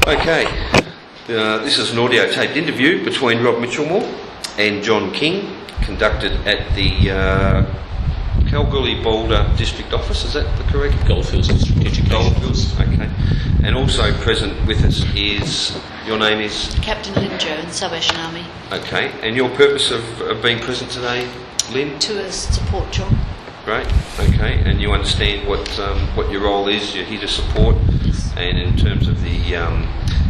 Okay, this is an audio taped interview between Rob Mitchellmore and John King, conducted at the Kalgoorlie Boulder District Office. Is that the correct? Goldfields District Education. Goldfields, okay. And also present with us is, your name is? Captain Lynn Joe in the Salvation Army. Okay, and your purpose of being present today, Lynn? To support John. Great, okay, and you understand what your role is, you're here to support, Yes. and in terms of the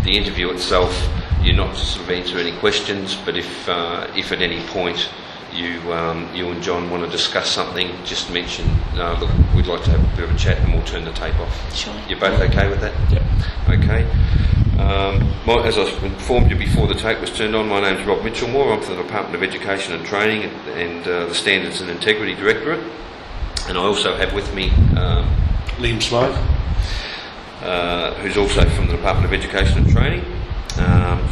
interview itself, you're not to sort of answer any questions, but if at any point you and John want to discuss something, just mention, look, we'd like to have a bit of a chat and we'll turn the tape off. Sure. You're both okay with that? Yep. Okay. As I informed you before the tape was turned on, my name's Rob Mitchellmore. I'm from the Department of Education and Training and the Standards and Integrity Directorate. And I also have with me Liam Smythe, who's also from the Department of Education and Training.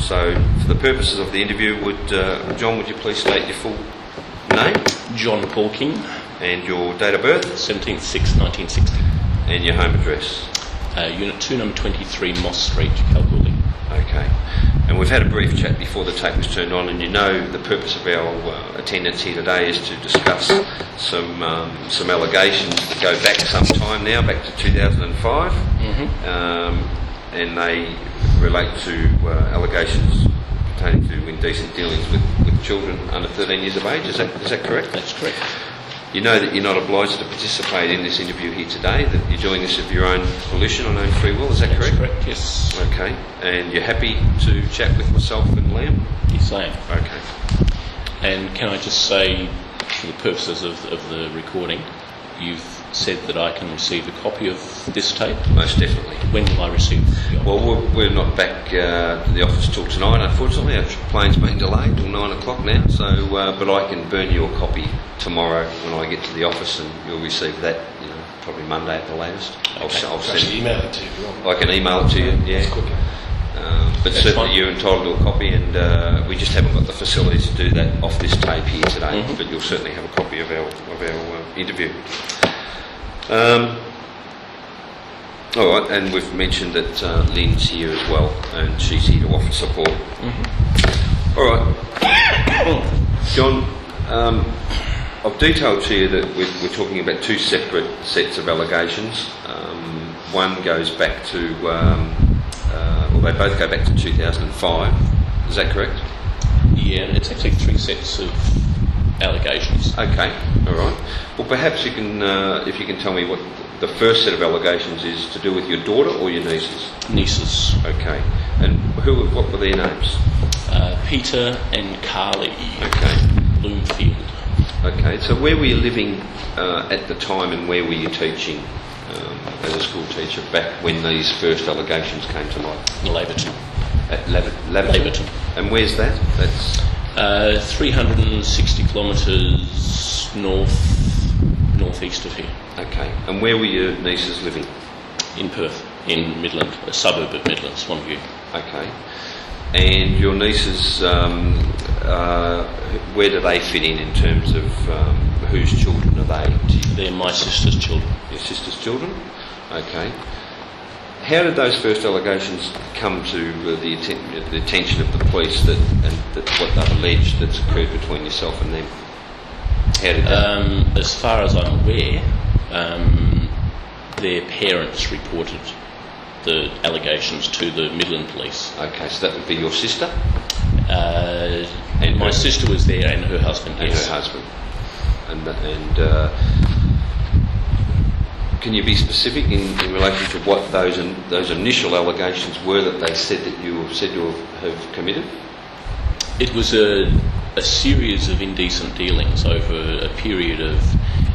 So for the purposes of the interview, John, would you please state your full name? John Paul King, and your date of birth? 17/6/1960. And your home address? Unit 2, number 23, Moss Street, Kalgoorlie. Okay. And we've had a brief chat before the tape was turned on, and you know the purpose of our attendance here today is to discuss some allegations that go back some time now, back to 2005, and they relate to allegations pertaining to indecent dealings with children under 13 years of age. Is that correct? That's correct. You know that you're not obliged to participate in this interview here today, that you're doing this of your own volition, on own free will, is that That's correct? correct, yes. Okay, and you're happy to chat with myself and Liam? Yes, I am. Okay. And can I just say, for the purposes of the recording, you've said that I can receive a copy of this tape. Most definitely. When will I receive the Well, we're not back to the office till tonight, unfortunately. Our plane's been delayed till 9 o'clock now, so but I can burn you a copy tomorrow when I get to the office, and you'll receive that, probably Monday at the latest. Okay. I'll send actually email it to you if you want. I can email it to you, yeah. It's quicker. But That's certainly fine. you're entitled to a copy, and we just haven't got the facilities to do that off this tape here today. But you'll certainly have a copy of our interview. All right, and we've mentioned that Lynn's here as well, and she's here to offer support. All right, John, I've detailed to you that we're talking about two separate sets of allegations. One goes back to, they both go back to 2005. Is that correct? Yeah, it's actually three sets of allegations. Okay, all right. Well, perhaps you can, if you can tell me what the first set of allegations is to do with your daughter or your nieces. Nieces. Okay, and what were their names? Peter and Carly. Okay. Bloomfield. Okay, so where were you living at the time, and where were you teaching as a school teacher back when these first allegations came to light? Laverton. At Laverton. And where's that? That's 360 kilometres northeast of here, okay. And where were your nieces living? in Perth, in Midland, a suburb of Midland, Swanview. Okay. And your nieces, where do they fit in terms of whose children are they? They're my sister's children. Your sister's children? Okay. How did those first allegations come to the attention of the police that what they've alleged that's occurred between yourself and them? How did that? As far as I'm aware, their parents reported the allegations to the Midland police. Okay, so that would be your sister? And my sister was there, and her husband, And yes. her husband. And can you be specific in relation to what those initial allegations were that they said that you said to have committed? It was a series of indecent dealings over a period of,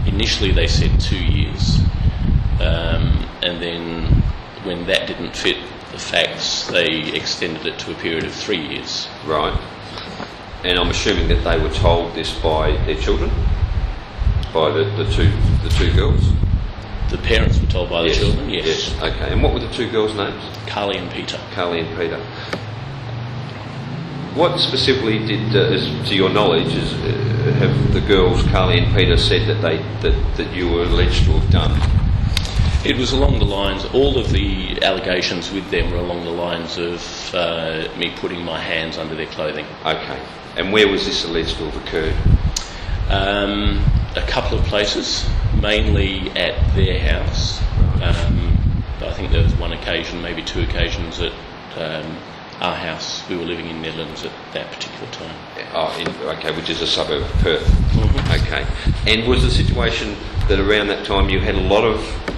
initially they said 2 years, and then when that didn't fit the facts, they extended it to a period of 3 years. Right. And I'm assuming that they were told this by their children, by the two girls. The parents were told by the children, yes. Yes. Okay. And what were the two girls' names? Carly and Peter. Carly and Peter. What specifically did, to your knowledge, have the girls, Carly and Peter, said that you were alleged to have done? It was along the lines, all of the allegations with them were along the lines of me putting my hands under their clothing. Okay. And where was this alleged to have occurred? A couple of places, mainly at their house. I think there was one occasion, maybe two occasions at our house. We were living in Netherlands at that particular time. Okay, which is a suburb of Perth. Okay. And was the situation that around that time you had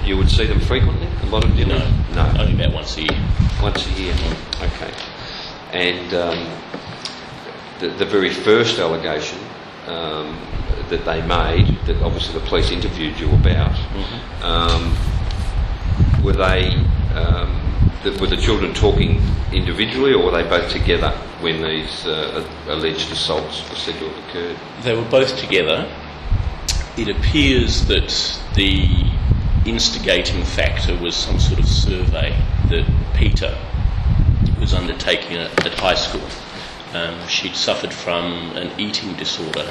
you would see them frequently? A lot of dealings? No, only about once a year. Once a year? Okay. And the very first allegation that they made, that obviously the police interviewed you about, were the children talking individually, or were they both together when these alleged assaults were said to have occurred? They were both together. It appears that the instigating factor was some sort of survey that Peter was undertaking at high school. She'd suffered from an eating disorder,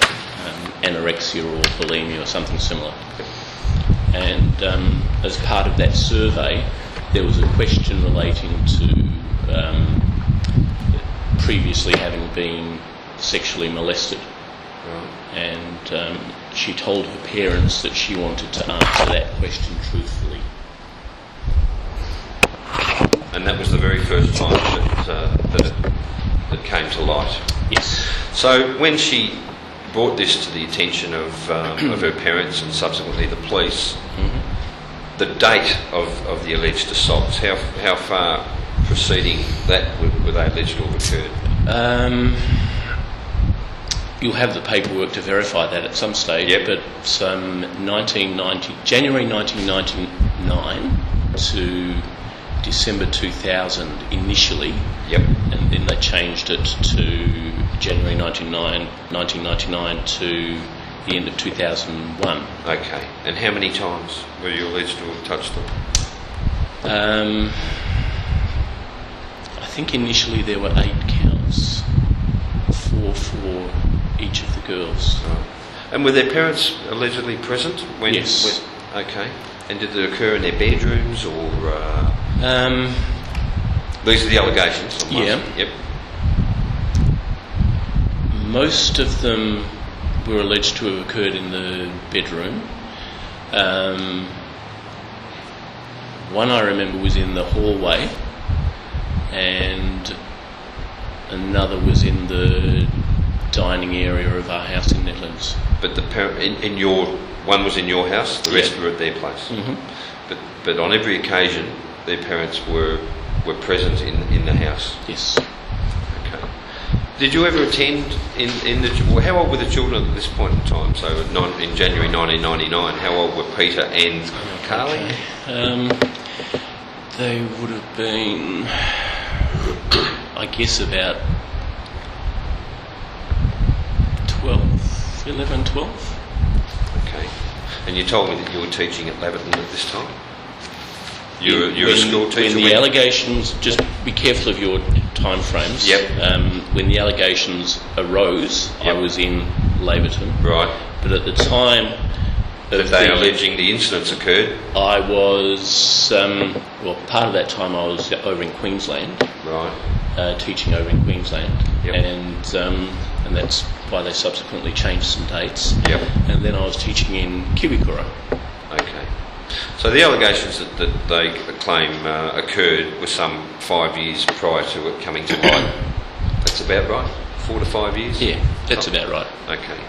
anorexia or bulimia or something similar. And as part of that survey, there was a question relating to previously having been sexually molested. Right. And she told her parents that she wanted to answer that question truthfully. And that was the very first time that it came to light? Yes. So when she brought this to the attention of her parents and subsequently the police, the date of the alleged assaults, how far preceding that were they alleged to have occurred? You'll have the paperwork to verify that at some stage, Yep. but January 1999 to December 2000 initially, Yep. and then they changed it to January 1999 to the end of 2001. Okay. And how many times were you alleged to have touched them? I think initially there were 8 counts, 4 for each of the girls. Right. And were their parents allegedly present? Yes. Okay. And did it occur in their bedrooms or... These are the allegations. Yeah. Yep. Most of them were alleged to have occurred in the bedroom. One I remember was in the hallway, and another was in the dining area of our house in Netherlands. But one was in your house, the rest Yeah. were at their place. Mm-hmm. But on every occasion, their parents were present in the house. Yes. Okay. Did you ever attend how old were the children at this point in time? So in January 1999, how old were Peter and Carly? Okay. They would have been, I guess, about 11, 12. Okay. And you told me that you were teaching at Laverton at this time? You're a school teacher? When the allegations, just be careful of your time frames. Yep. When the allegations arose, Yep. I was in Laverton. Right. But at the time That they alleging the incidents occurred? I was, part of that time I was over in Queensland. Right. Teaching over in Queensland. Yep. And that's why they subsequently changed some dates. Yep. And then I was teaching in Kiwikura. Okay. So the allegations that they claim occurred were some 5 years prior to it coming to light. That's about right? 4 to 5 years? Yeah, that's about right. Okay.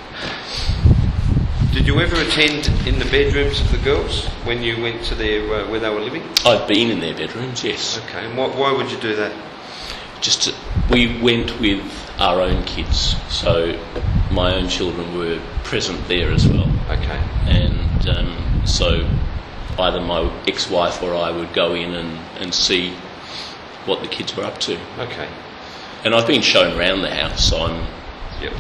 Did you ever attend in the bedrooms of the girls when you went to their where they were living? I've been in their bedrooms, yes. Okay. And why would you do that? We went with our own kids, so my own children were present there as well. Okay. And so either my ex-wife or I would go in and see what the kids were up to. Okay. And I've been shown around the house, so I'm Yep.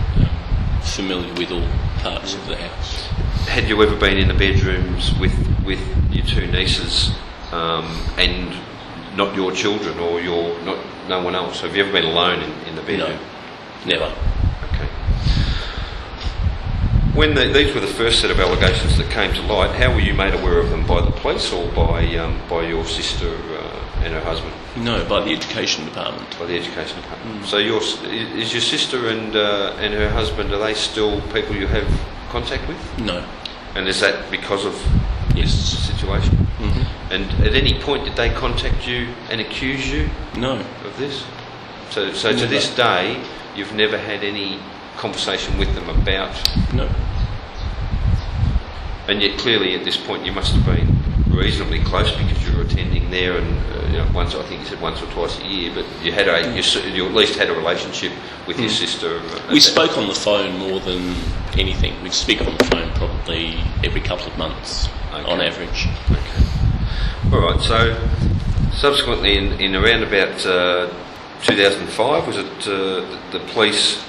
familiar with all parts of the house. Had you ever been in the bedrooms with your 2 nieces and not your children or no one else? Have you ever been alone in the bedroom? No, never. Okay. When these were the first set of allegations that came to light, how were you made aware of them, by the police or by your sister and her husband? No, by the education department. By the education department. So is your sister and her husband, are they still people you have contact with? No. And is that because of Yes. this situation? Mm-hmm. And at any point did they contact you and accuse you No. of this? So to Never. this day, you've never had any conversation with them about... No. And yet clearly at this point you must have been reasonably close because you were attending there, and once, I think you said once or twice a year, but you had you at least had a relationship with your sister. We spoke on the phone more than anything. We'd speak on the phone probably every couple of months on average. Okay. All right. So subsequently, in around about 2005, was it the police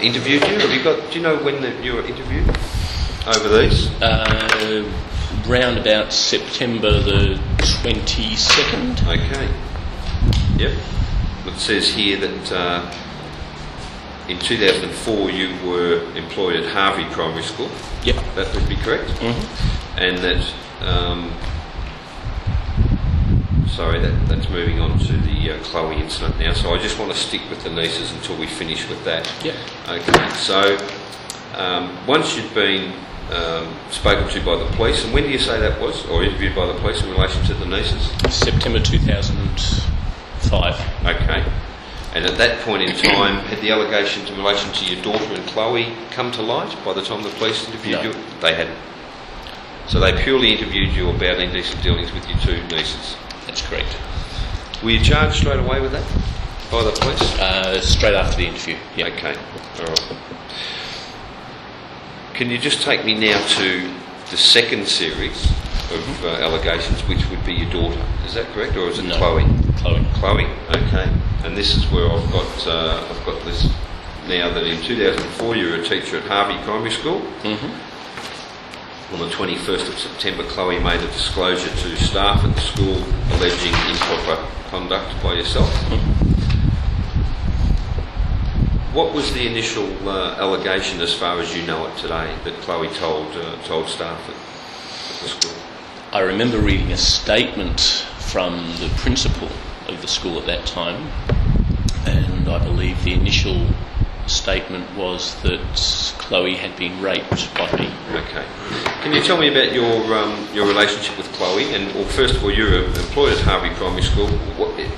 interviewed you? Do you know when you were interviewed over these? Round about September the 22nd. Okay. Yep. It says here that in 2004 you were employed at Harvey Primary School. Yep. That would be correct. Mm-hmm. And that, that's moving on to the Chloe incident now. So I just want to stick with the nieces until we finish with that. Yep. Okay. So once you'd been spoken to by the police, and when do you say that was, or interviewed by the police in relation to the nieces? September 2005. Okay. And at that point in time, had the allegations in relation to your daughter and Chloe come to light by the time the police interviewed you? They hadn't. So they purely interviewed you about indecent dealings with your two nieces? That's correct. Were you charged straight away with that by the police? Straight after the interview. Yeah. Okay. All right. Can you just take me now to the second series of allegations, which would be your daughter? Is that correct, or is it No. Chloe? Chloe. Okay. And this is where I've got this now, that in 2004 you were a teacher at Harvey Primary School. Mm-hmm. On the 21st of September, Chloe made a disclosure to staff at the school alleging improper conduct by yourself. Mm-hmm. What was the initial allegation, as far as you know it today, that Chloe told staff at the school? I remember reading a statement from the principal of the school at that time, and I believe the initial statement was that Chloe had been raped by me. Okay. Can you tell me about your relationship with Chloe? And first of all, you were employed at Harvey Primary School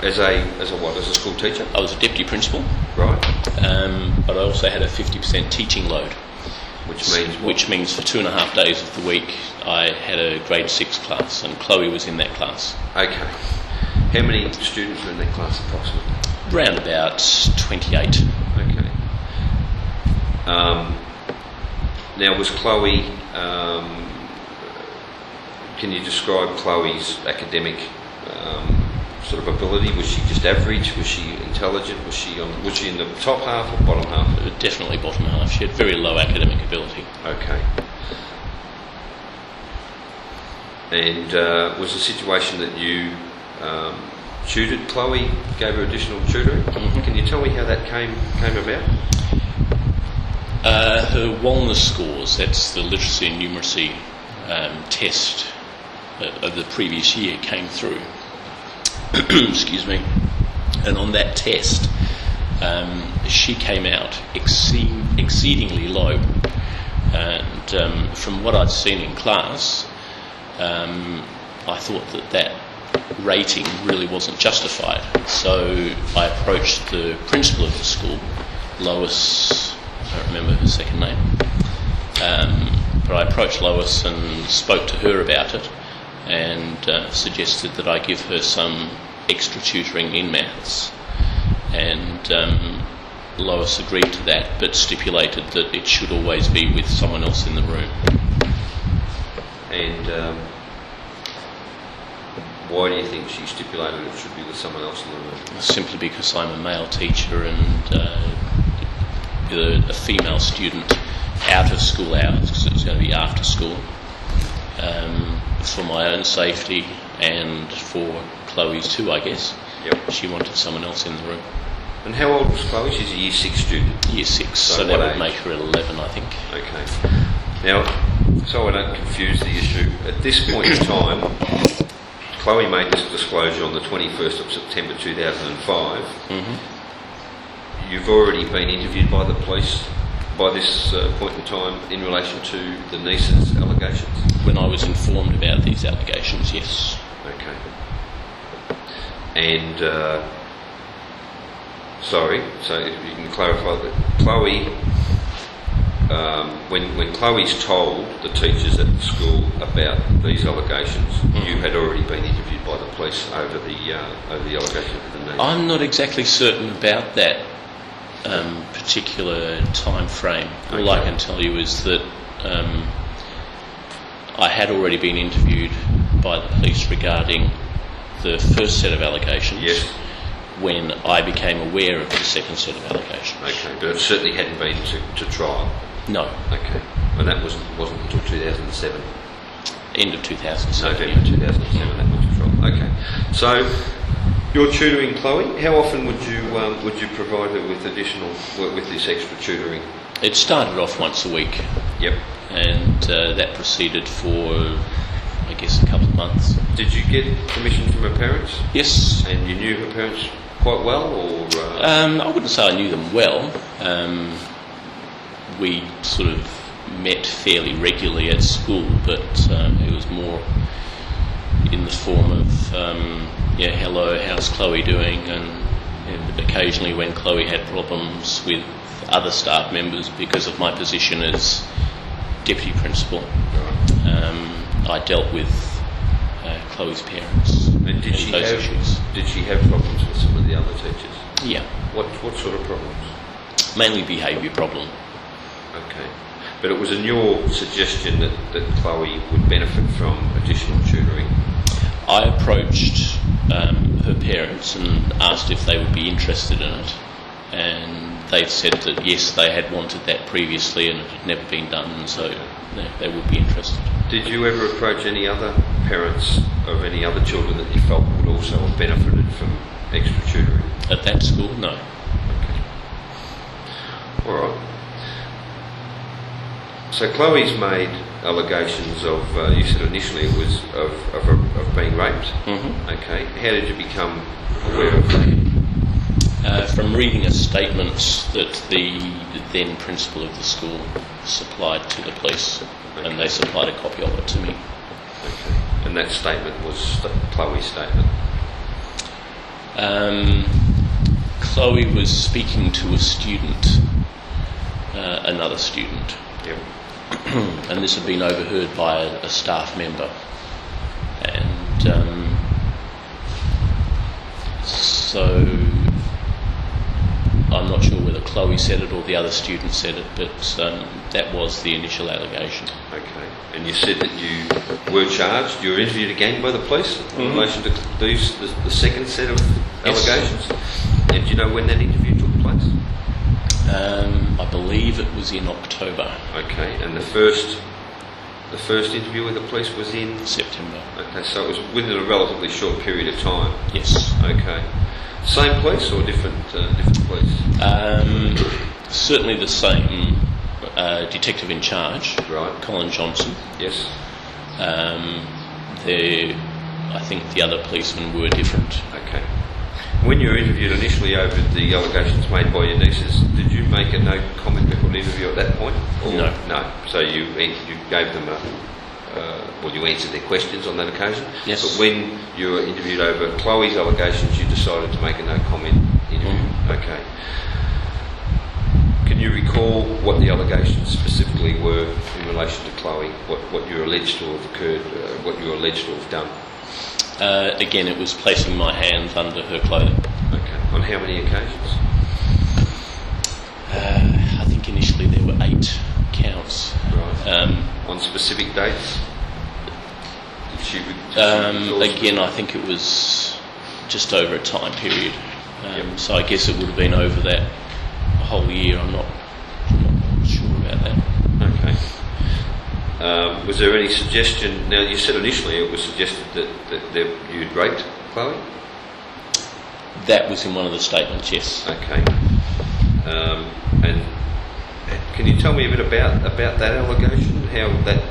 as a school teacher? I was a deputy principal. Right. But I also had a 50% teaching load. Which means what? Which means for 2.5 days of the week I had a grade 6 class, and Chloe was in that class. Okay. How many students were in that class approximately? Round about 28. Okay. Now, was Chloe... can you describe Chloe's academic sort of ability? Was she just average? Was she intelligent? Was she in the top half or bottom half? Definitely bottom half. She had very low academic ability. Okay. And was the situation that you tutored Chloe, gave her additional tutoring? Mm-hmm. Can you tell me how that came about? Her wellness scores, that's the literacy and numeracy test of the previous year, came through. Excuse me. And on that test, she came out exceedingly low. And from what I'd seen in class, I thought that rating really wasn't justified. So I approached the principal of the school, Lois, I don't remember her second name, but I approached Lois and spoke to her about it, and suggested that I give her some extra tutoring in maths. And Lois agreed to that, but stipulated that it should always be with someone else in the room. And why do you think she stipulated it should be with someone else in the room? Simply because I'm a male teacher, and a female student out of school hours, because it was going to be after school, for my own safety and for Chloe's too, I guess. Yep. She wanted someone else in the room. And how old was Chloe? She's a Year 6 student. Year 6, So so that what would age? make her 11, I think. Okay. Now, so I don't confuse the issue, at this point in time, Chloe made this disclosure on the 21st of September 2005. You've already been interviewed by the police by this point in time in relation to the niece's allegations? When I was informed about these allegations, yes. Okay. And, sorry, so if you can clarify that Chloe, when Chloe's told the teachers at the school about these allegations, you had already been interviewed by the police over the allegations of the niece? I'm not exactly certain about that particular time frame. All I can tell you is that I had already been interviewed by the police regarding the first set of allegations. Yes. When I became aware of the second set of allegations. Okay, but it certainly hadn't been to trial? No. Okay. And that wasn't until 2007? End of 2007. November 2007, that went to trial. Okay. So, you're tutoring Chloe. How often would you provide her with with this extra tutoring? It started off once a week. Yep. And that proceeded for, I guess, a couple of months. Did you get permission from her parents? Yes. And you knew her parents quite well, or? I wouldn't say I knew them well. We sort of met fairly regularly at school, but it was more in the form of, hello, how's Chloe doing? And occasionally when Chloe had problems with other staff members because of my position as deputy principal, I dealt with Chloe's parents. And did she have problems with some of the other teachers? Yeah. What sort of problems? Mainly behaviour problem. Okay. But it was in your suggestion that Chloe would benefit from additional tutoring? I approached her parents and asked if they would be interested in it, and they said that yes, they had wanted that previously and it had never been done, and so they would be interested. Did you ever approach any other parents of any other children that you felt would also have benefited from extra tutoring? At that school, no. Okay. All right. So Chloe's made allegations of, you said initially it was of being raped. Mm-hmm. Okay. How did you become aware of that? From reading a statement that the then principal of the school supplied to the police, and they supplied a copy of it to me. Okay. And that statement was Chloe's statement? Chloe was speaking to a student, another student. Yep. And this had been overheard by a staff member, and so I'm not sure whether Chloe said it or the other student said it, but that was the initial allegation. Okay. And you said that you were charged, you were interviewed again by the police in relation to the second set of allegations? And do you know when that interview took place? I believe it was in October. Okay, and the first interview with the police was in September. Okay, so it was within a relatively short period of time. Yes. Okay, same police or different police? Certainly the same detective in charge, Right. Colin Johnson. Yes. I think the other policemen were different. Okay. When you were interviewed initially over the allegations made by your nieces, did you make a no comment record interview at that point? Or No. No. So you gave them you answered their questions on that occasion? Yes. But when you were interviewed over Chloe's allegations, you decided to make a no comment interview? Okay. Can you recall what the allegations specifically were in relation to Chloe? What you're alleged to have occurred, what you're alleged to have done? Again, it was placing my hands under her clothing. Okay. On how many occasions? I think initially there were 8 counts. Right. On specific dates? Did she Again, I think it was just over a time period. So I guess it would have been over that whole year. I'm not sure about that. Okay. Was there any suggestion? Now, you said initially it was suggested that you'd raped Chloe? That was in one of the statements, yes. Okay. And can you tell me a bit about that allegation? How that,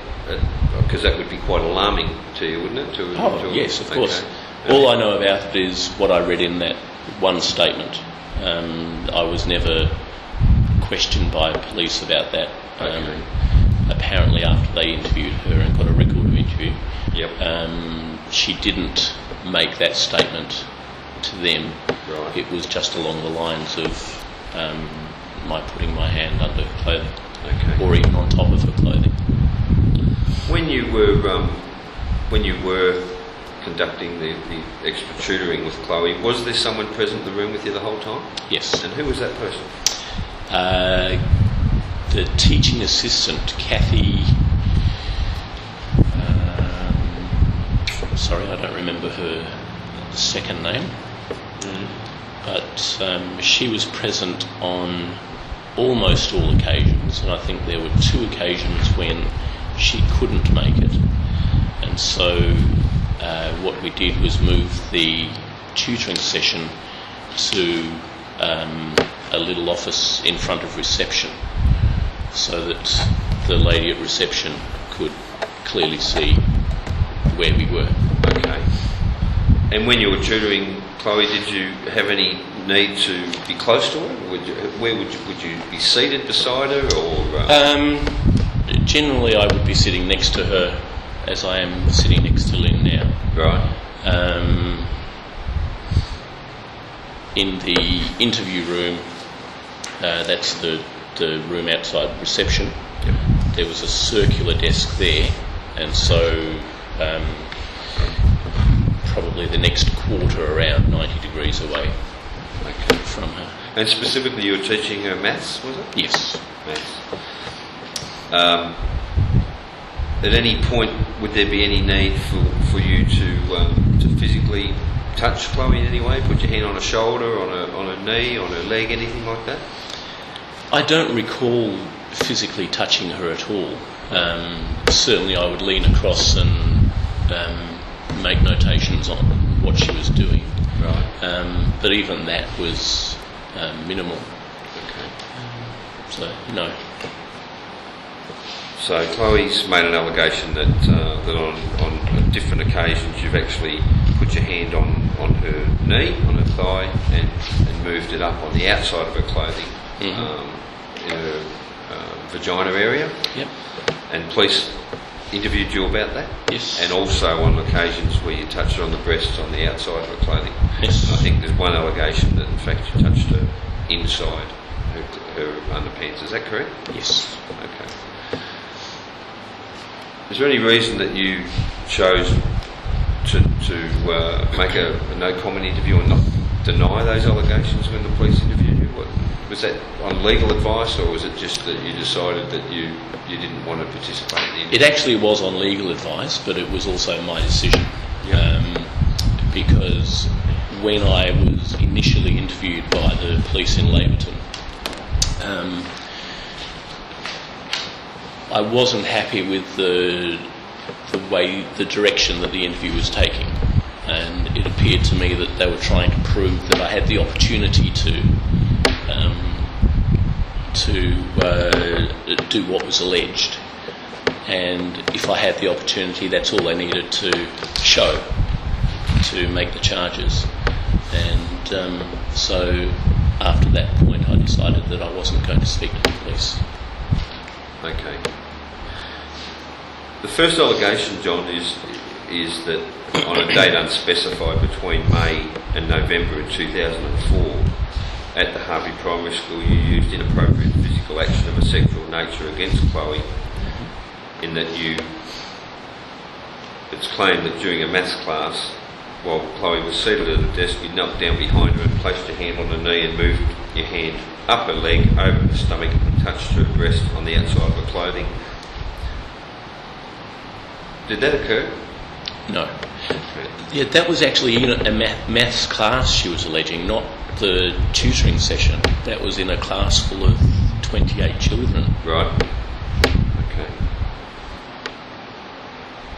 because that would be quite alarming to you, wouldn't it? Yes, of course. Okay. All I know about it is what I read in that one statement. I was never questioned by police about that. Okay. Apparently, after they interviewed her and got a record of interview, Yep. she didn't make that statement to them. Right. It was just along the lines of my putting my hand under her clothing, Okay. or even on top of her clothing. When you were conducting the extra tutoring with Chloe, was there someone present in the room with you the whole time? Yes. And who was that person? The teaching assistant, Kathy. Sorry, I don't remember her second name. But she was present on almost all occasions, and I think there were 2 occasions when she couldn't make it. And so what we did was move the tutoring session to a little office in front of reception, so that the lady at reception could clearly see where we were. Okay. And when you were tutoring Chloe, did you have any need to be close to her? Would you be seated beside her, or? Generally, I would be sitting next to her, as I am sitting next to Lynn now. Right. In the interview room, that's the room outside reception. Yep. There was a circular desk there, and so probably the next quarter around 90 degrees away from her. And specifically, you were teaching her maths, was it? Yes. Maths. At any point, would there be any need for you to physically touch Chloe in any way? Put your hand on her shoulder, on her knee, on her leg, anything like that? I don't recall physically touching her at all. Certainly I would lean across and make notations on what she was doing. Right. But even that was minimal. Okay. So, no. So Chloe's made an allegation that on different occasions you've actually put your hand on her knee, on her thigh, and moved it up on the outside of her clothing, in her vagina area. Yep. And police interviewed you about that? Yes. And also on occasions where you touched her on the breasts on the outside of her clothing? Yes. And I think there's one allegation that in fact you touched her inside her underpants. Is that correct? Yes. Okay. Is there any reason that you chose to make a no comment interview and not deny those allegations when the police interviewed you? Was that on legal advice, or was it just that you decided that you didn't want to participate in the interview? It actually was on legal advice, but it was also my decision. Yep. Because when I was initially interviewed by the police in Laverton, I wasn't happy with the direction that the interview was taking, and it appeared to me that they were trying to prove that I had the opportunity to do what was alleged, and if I had the opportunity, that's all they needed to show to make the charges. And so after that point I decided that I wasn't going to speak to the police. Okay. The first allegation, John, is that on a date unspecified between May and November of 2004, at the Harvey Primary School, you used inappropriate physical action of a sexual nature against Chloe, in that it's claimed that during a maths class, while Chloe was seated at a desk, you knelt down behind her and placed your hand on her knee and moved your hand up her leg, over her stomach, and touched her breast on the outside of her clothing. Did that occur? No. Okay. Yeah, that was actually in a maths class, she was alleging, not the tutoring session. That was in a class full of 28 children. Right. Okay.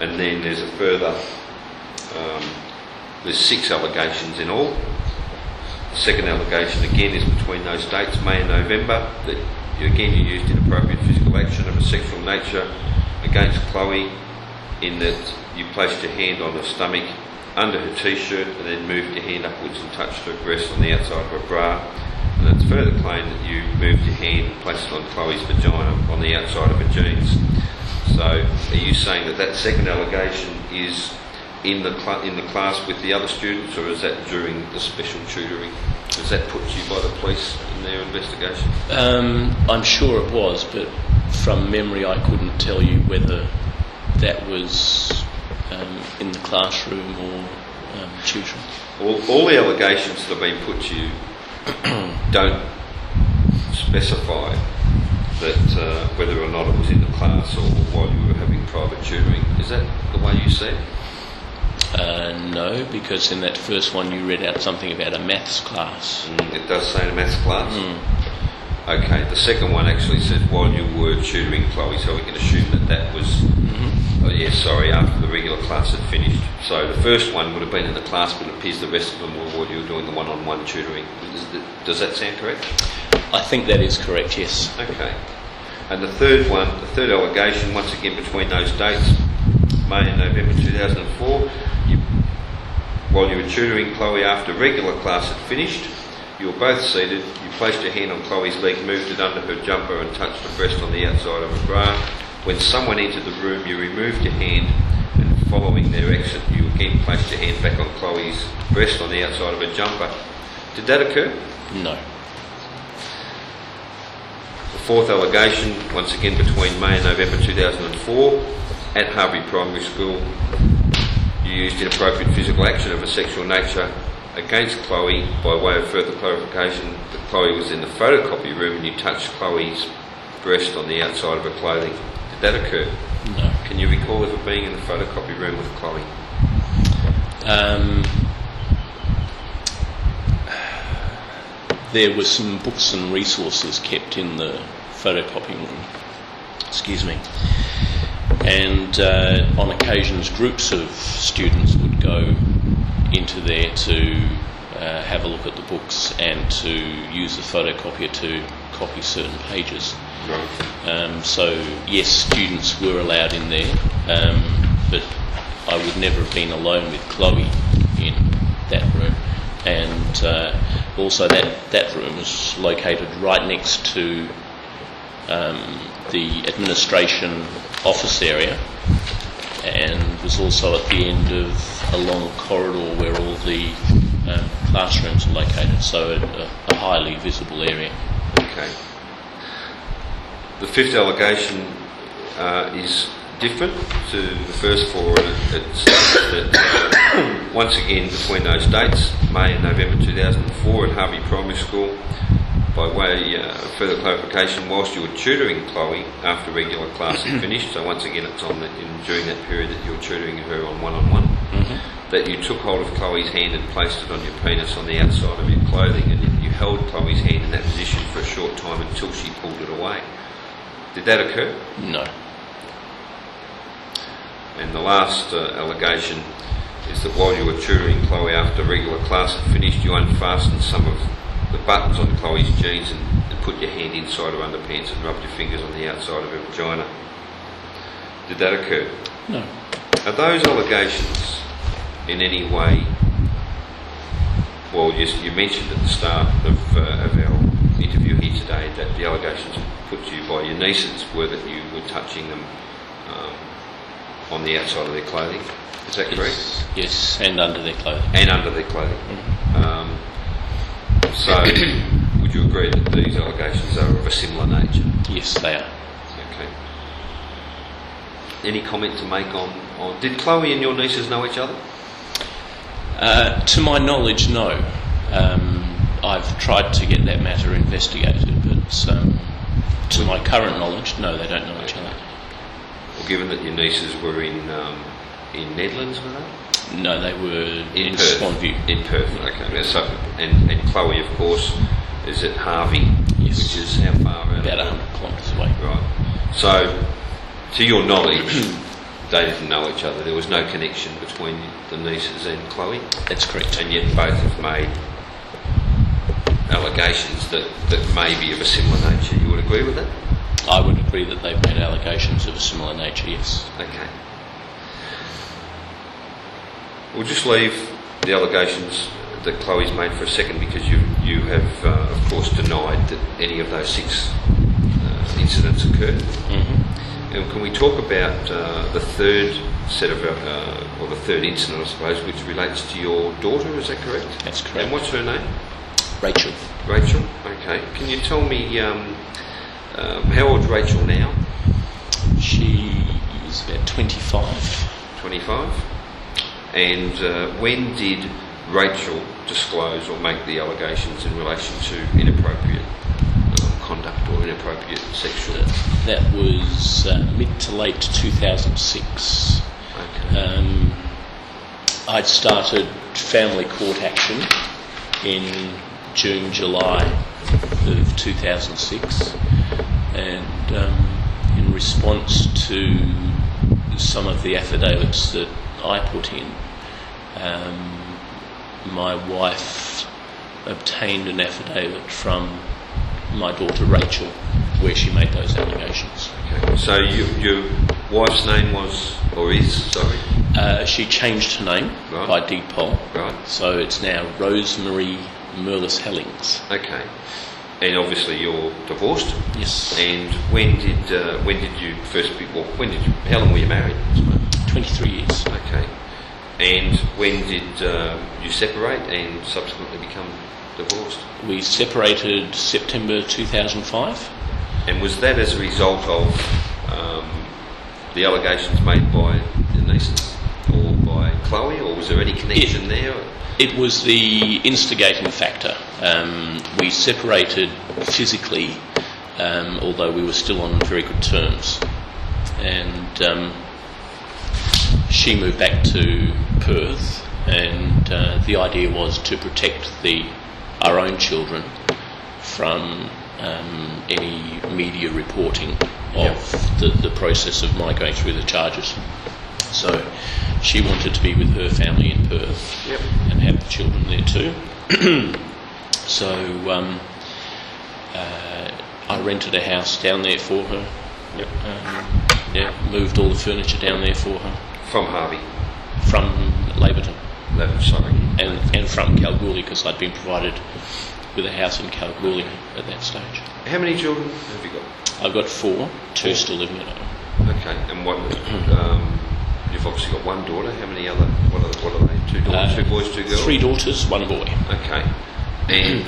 And then there's a further, there's 6 allegations in all. The second allegation again is between those dates, May and November, that you used inappropriate physical action of a sexual nature against Chloe, in that you placed your hand on her stomach under her t-shirt and then moved your hand upwards and touched her breast on the outside of her bra. And it's further claimed that you moved your hand and placed it on Chloe's vagina on the outside of her jeans. So are you saying that that second allegation is in the class with the other students, or is that during the special tutoring? Does that put you by the police in their investigation? I'm sure it was, but from memory I couldn't tell you whether that was in the classroom or tutoring. All the allegations that have been put to you don't specify that whether or not it was in the class or while you were having private tutoring. Is that the way you see it? No, because in that first one you read out something about a maths class. It does say in a maths class? Okay, the second one actually says while you were tutoring Chloe, so we can assume that that was, after the regular class had finished. So the first one would have been in the class, but it appears the rest of them were while you were doing the one-on-one tutoring. Does that sound correct? I think that is correct, yes. Okay. And the third one, the third allegation, once again between those dates, May and November 2004, while you were tutoring Chloe after regular class had finished, you were both seated, you placed your hand on Chloe's leg, moved it under her jumper and touched her breast on the outside of her bra. When someone entered the room, you removed your hand, and following their exit, you again placed your hand back on Chloe's breast on the outside of her jumper. Did that occur? No. The fourth allegation, once again between May and November 2004, at Harvey Primary School, you used inappropriate physical action of a sexual nature against Chloe. By way of further clarification, that Chloe was in the photocopy room and you touched Chloe's breast on the outside of her clothing. Did that occur? No. Can you recall ever being in the photocopy room with Chloe? There were some books and resources kept in the photocopying room. Excuse me. And on occasions groups of students would go into there to have a look at the books and to use the photocopier to copy certain pages. Right. So yes, students were allowed in there, but I would never have been alone with Chloe in that room. And also that room was located right next to the administration office area, and was also at the end of a long corridor where all the classrooms are located, so a highly visible area. Okay. The fifth allegation is different to the first four. It states that once again between those dates, May and November 2004 at Harvey Primary School, by way of further clarification, whilst you were tutoring Chloe after regular class had finished, so once again it's on during that period that you were tutoring her on one-on-one, that you took hold of Chloe's hand and placed it on your penis on the outside of your clothing, and you held Chloe's hand in that position for a short time until she pulled it away. Did that occur? No. And the last allegation is that while you were tutoring Chloe after regular class had finished, you unfastened some of the buttons on Chloe's jeans and put your hand inside her underpants and rubbed your fingers on the outside of her vagina. Did that occur? No. Are those allegations in any way, well, you mentioned at the start of our interview here today that the allegations put to you by your nieces were that you were touching them on the outside of their clothing. Is that correct? Yes, and under their clothing. And under their clothing. So, would you agree that these allegations are of a similar nature? Yes, they are. Okay. Any comment to make on did Chloe and your nieces know each other? To my knowledge, no. I've tried to get that matter investigated, but to my current knowledge, no, they don't know each other. Well, given that your nieces were in Nedlands, were they? No, they were in Perth. Swanview. In Perth, okay. So, and Chloe, of course, is at Harvey, Yes. which is how far out? About 100 kilometres away. Right. So, to your knowledge, they didn't know each other. There was no connection between the nieces and Chloe. That's correct. And yet both have made allegations that may be of a similar nature. You would agree with that? I would agree that they've made allegations of a similar nature, yes. Okay. We'll just leave the allegations that Chloe's made for a second, because you have, of course, denied that any of those 6 incidents occurred. Mm-hmm. And can we talk about the third set of, or the third incident, I suppose, which relates to your daughter? Is that correct? That's correct. And what's her name? Rachel. Rachel. Okay. Can you tell me how old's Rachel now? She is about 25. 25. And when did Rachel disclose or make the allegations in relation to inappropriate conduct or inappropriate sexual? That was mid to late 2006. Okay. I'd started family court action in June, July of 2006, and in response to some of the affidavits that I put in, my wife obtained an affidavit from my daughter Rachel where she made those allegations. Okay. So your wife's name was, or is, sorry? She changed her name Right. by deed poll. Right. So it's now Rosemary Merlis Hellings. Okay. And obviously you're divorced. Yes. And when did you first be? Well, how long were you married? 23 years. Okay. And when did you separate and subsequently become divorced? We separated September 2005. And was that as a result of the allegations made by the nieces or by Chloe, or was there any connection there? It was the instigating factor. We separated physically, although we were still on very good terms. And she moved back to Perth, and the idea was to protect our own children from any media reporting of the process of my going through the charges. So she wanted to be with her family in Perth and have the children there too. So I rented a house down there for her. Moved all the furniture down there for her. From Harvey? From Laverton. Sorry. And from Kalgoorlie, because I'd been provided with a house in Kalgoorlie at that stage. How many children have you got? I've got 4, 2 still living at home. Okay. And what? You've obviously got one daughter. How many other? What are they? 2 daughters, 2 boys, 2 girls. 3 daughters, 1 boy. Okay. And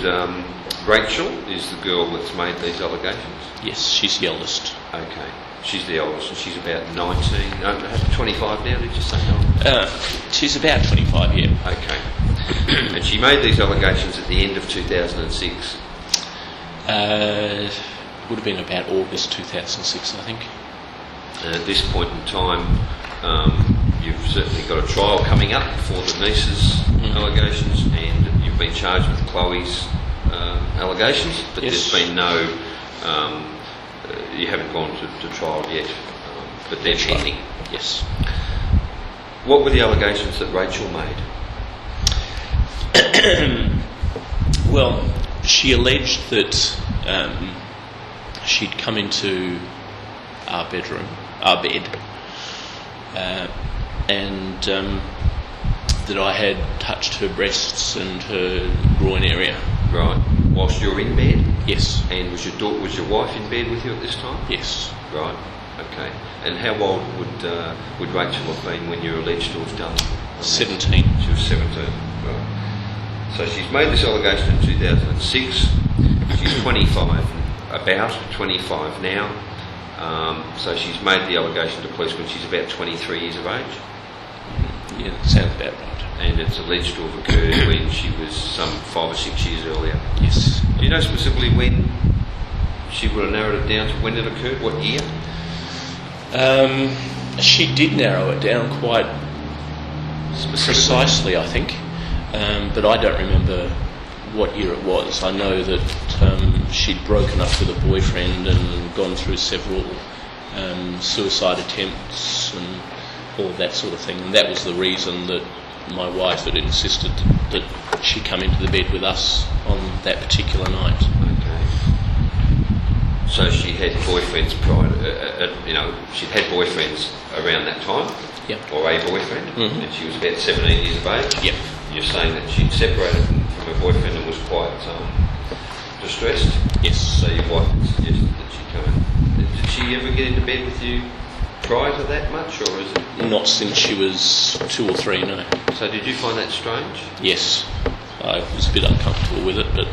Rachel is the girl that's made these allegations? Yes, she's the eldest. Okay. She's the eldest, and she's about 19, 25 now, did you say? She's about 25, yeah. Okay. And she made these allegations at the end of 2006? Would have been about August 2006, I think. And at this point in time, you've certainly got a trial coming up for the niece's allegations, and you've been charged with Chloe's allegations, but Yes. there's been no... you haven't gone to trial yet, but they're pending. Yes. What were the allegations that Rachel made? Well, she alleged that she'd come into our bed, and that I had touched her breasts and her groin area. Right. Whilst you're in bed? Yes. And was your wife in bed with you at this time? Yes. Right. Okay. And how old would Rachel have been when you're alleged to have done? 17. She was 17. Right. So she's made this allegation in 2006. She's 25, about 25 now. So she's made the allegation to police when she's about 23 years of age. Yeah, that sounds about right. And it's alleged to have occurred when she was some 5 or 6 years earlier. Yes. Do you know specifically when she would have narrowed it down to when it occurred? What year? She did narrow it down quite precisely, I think, but I don't remember what year it was. I know that she'd broken up with a boyfriend and gone through several suicide attempts and all of that sort of thing, and that was the reason that my wife had insisted that she come into the bed with us on that particular night. Okay. So she had boyfriends prior, she'd had boyfriends around that time? Yep. Or a boyfriend? Mhm. And she was about 17 years of age? Yep. You're saying that she'd separated from her boyfriend and was quite distressed? Yes. So your wife had suggested that she come in. Did she ever get into bed with you prior to that much, or is it? Not since she was 2 or 3, no. So did you find that strange? Yes. I was a bit uncomfortable with it, but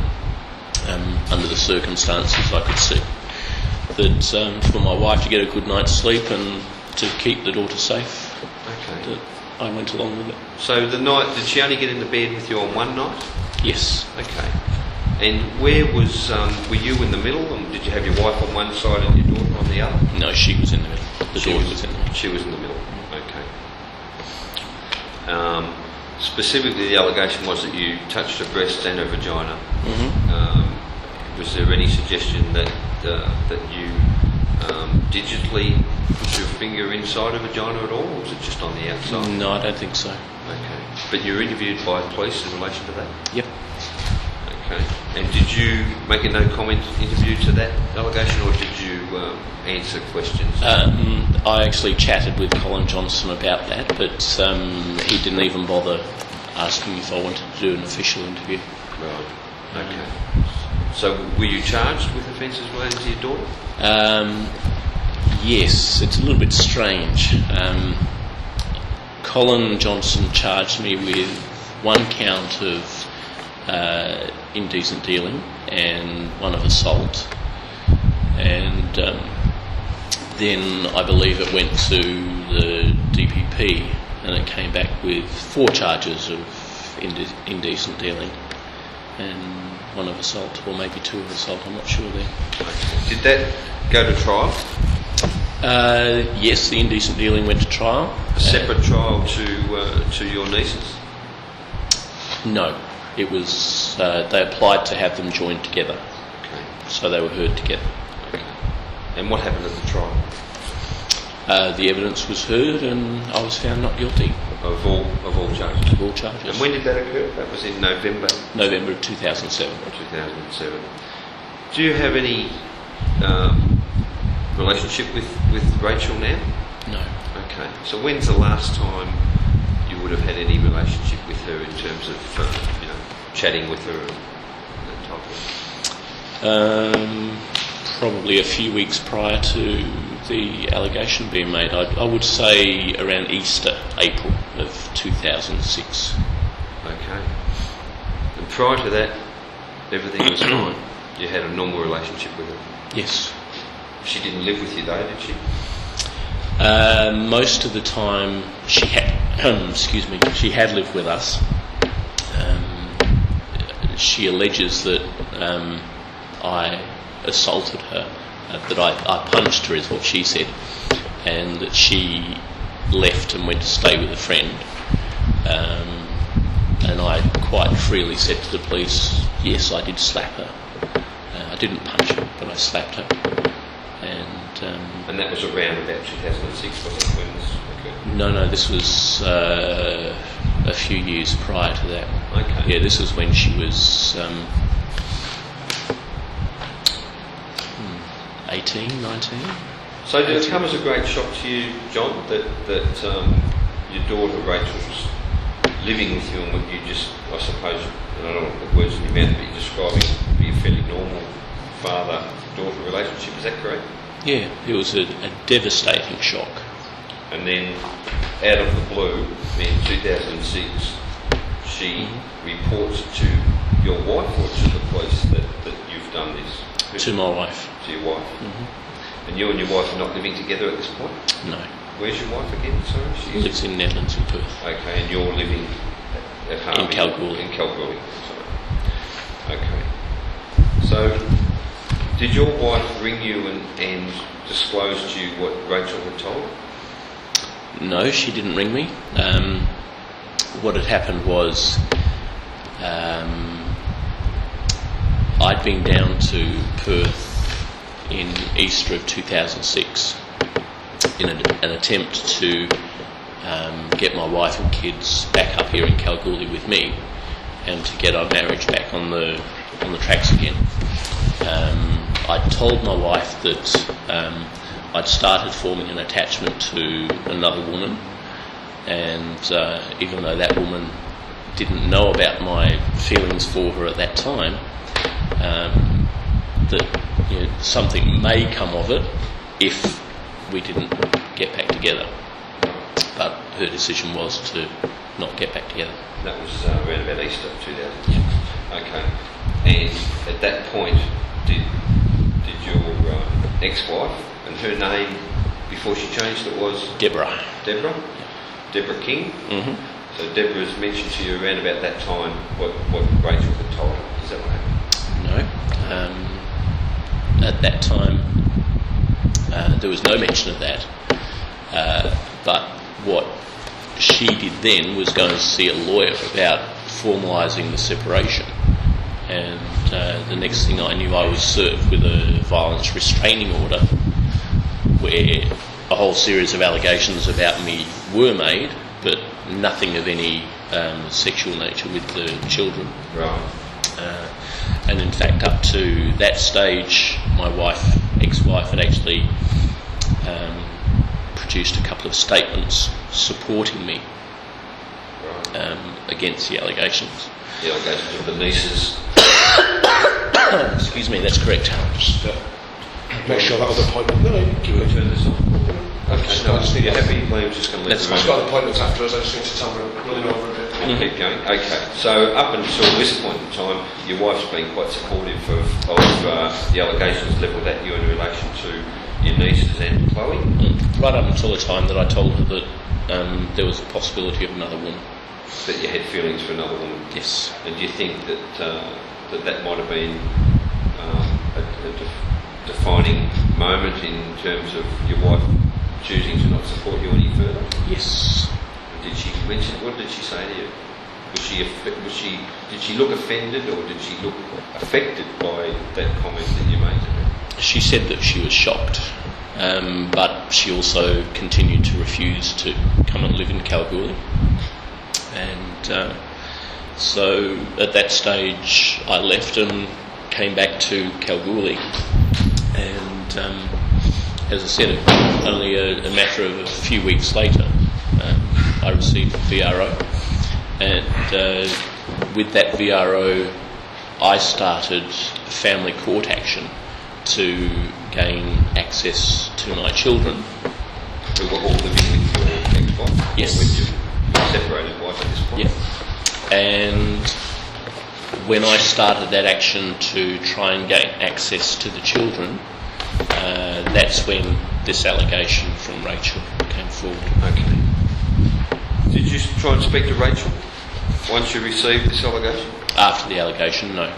under the circumstances I could see that for my wife to get a good night's sleep and to keep the daughter safe, Okay. that I went along with it. So the night, did she only get into bed with you on one night? Yes. Okay. And where was, were you in the middle, and did you have your wife on one side and your daughter on the other? No, she was in the middle. The daughter was in the middle. She was in the middle. Okay. Specifically, the allegation was that you touched her breast and her vagina. Mm-hmm. Was there any suggestion that you digitally put your finger inside her vagina at all, or was it just on the outside? No, I don't think so. Okay. But you were interviewed by police in relation to that? Yep. Okay. And did you make a no comment interview to that allegation, or did you answer questions? I actually chatted with Colin Johnson about that, but he didn't even bother asking if I wanted to do an official interview. Right. Okay. So were you charged with offences relating to your daughter? Yes, it's a little bit strange. Colin Johnson charged me with one count of indecent dealing and one of assault, and then I believe it went to the DPP and it came back with 4 charges of indecent dealing and one of assault, or maybe 2 of assault, I'm not sure there. Did that go to trial? Yes, the indecent dealing went to trial. A separate trial to your nieces? No, it was, they applied to have them joined together, Okay. so they were heard together. Okay. And what happened at the trial? The evidence was heard and I was found not guilty Of all charges? of all charges. And when did that occur? That was in November November of 2007. 2007. Do you have any relationship with Rachel now? No. Okay. So when's the last time you would have had any relationship with her in terms of chatting with her and that type of? Probably a few weeks prior to the allegation being made. I would say around Easter, April of 2006. Okay. And prior to that, everything was fine. You had a normal relationship with her. Yes. She didn't live with you though, did she? Most of the time she had, she had lived with us. She alleges that I assaulted her, that I punched her is what she said, and that she left and went to stay with a friend. And I quite freely said to the police, yes, I did slap her. I didn't punch her, but I slapped her. And that was around about 2006, was it, when this occurred? No, this was a few years prior to that. Okay. Yeah, this was when she was 18, 19. So did it come as a great shock to you, John, that your daughter Rachel was living with you and what you just, I suppose, and I don't want to put words in your mouth, but you're describing to be a fairly normal father-daughter relationship, is that correct? Yeah, it was a devastating shock. And then, out of the blue, in 2006, she reports to your wife or to the police that you've done this? To my wife. To your wife. Mm-hmm. And you and your wife are not living together at this point? No. Where's your wife again? Sorry, She lives in Netherlands in Perth. Okay, and you're living at home In Kalgoorlie. In Kalgoorlie. Sorry. Okay. So, did your wife ring you and disclose to you what Rachel had told? No, she didn't ring me. What had happened was I'd been down to Perth in Easter of 2006 in an attempt to get my wife and kids back up here in Kalgoorlie with me, and to get our marriage back on the tracks again. I told my wife that I'd started forming an attachment to another woman, and even though that woman didn't know about my feelings for her at that time, that something may come of it if we didn't get back together. But her decision was to not get back together. That was around about Easter 2006. Okay. And at that point, did your ex-wife, and her name before she changed it was? Deborah. Deborah? Deborah King? Mm-hmm. So Deborah's mentioned to you around about that time what Rachel had told her. Is that what happened? No. At that time, there was no mention of that. But what she did then was go and see a lawyer about formalising the separation. And the next thing I knew, I was served with a violence restraining order where a whole series of allegations about me were made, but nothing of any sexual nature with the children. Right. And in fact, up to that stage, my ex-wife, had actually produced a couple of statements supporting me against the allegations. The allegations of the nieces. Excuse me, that's correct. Just make sure that other point. No, Can we turn this off? Okay, no, just need you're to- happy? Liam's just going to let That's the I've room. got appointments after us. I just need to tell her we're running over a bit. Keep going. Okay. So up until this point in time, your wife's been quite supportive of the allegations levelled at you in relation to your nieces and Chloe. Right up until the time that I told her that there was a possibility of another woman. That you had feelings for another woman. Yes. And do you think that that might have been a defining moment in terms of your wife choosing to not support you any further? Yes. Did she mention? What did she say to you? Did she look offended, or did she look affected by that comment that you made to her? She said that she was shocked, but she also continued to refuse to come and live in Kalgoorlie. And so at that stage I left and came back to Kalgoorlie, and as I said, only a matter of a few weeks later I received a VRO, and with that VRO I started a family court action to gain access to my children. Who were all living with your ex-wife? Yes. Or with your separated wife at this point? Yeah. And when I started that action to try and gain access to the children, that's when this allegation from Rachel came forward. Okay. Did you try and speak to Rachel once you received this allegation? After the allegation, no.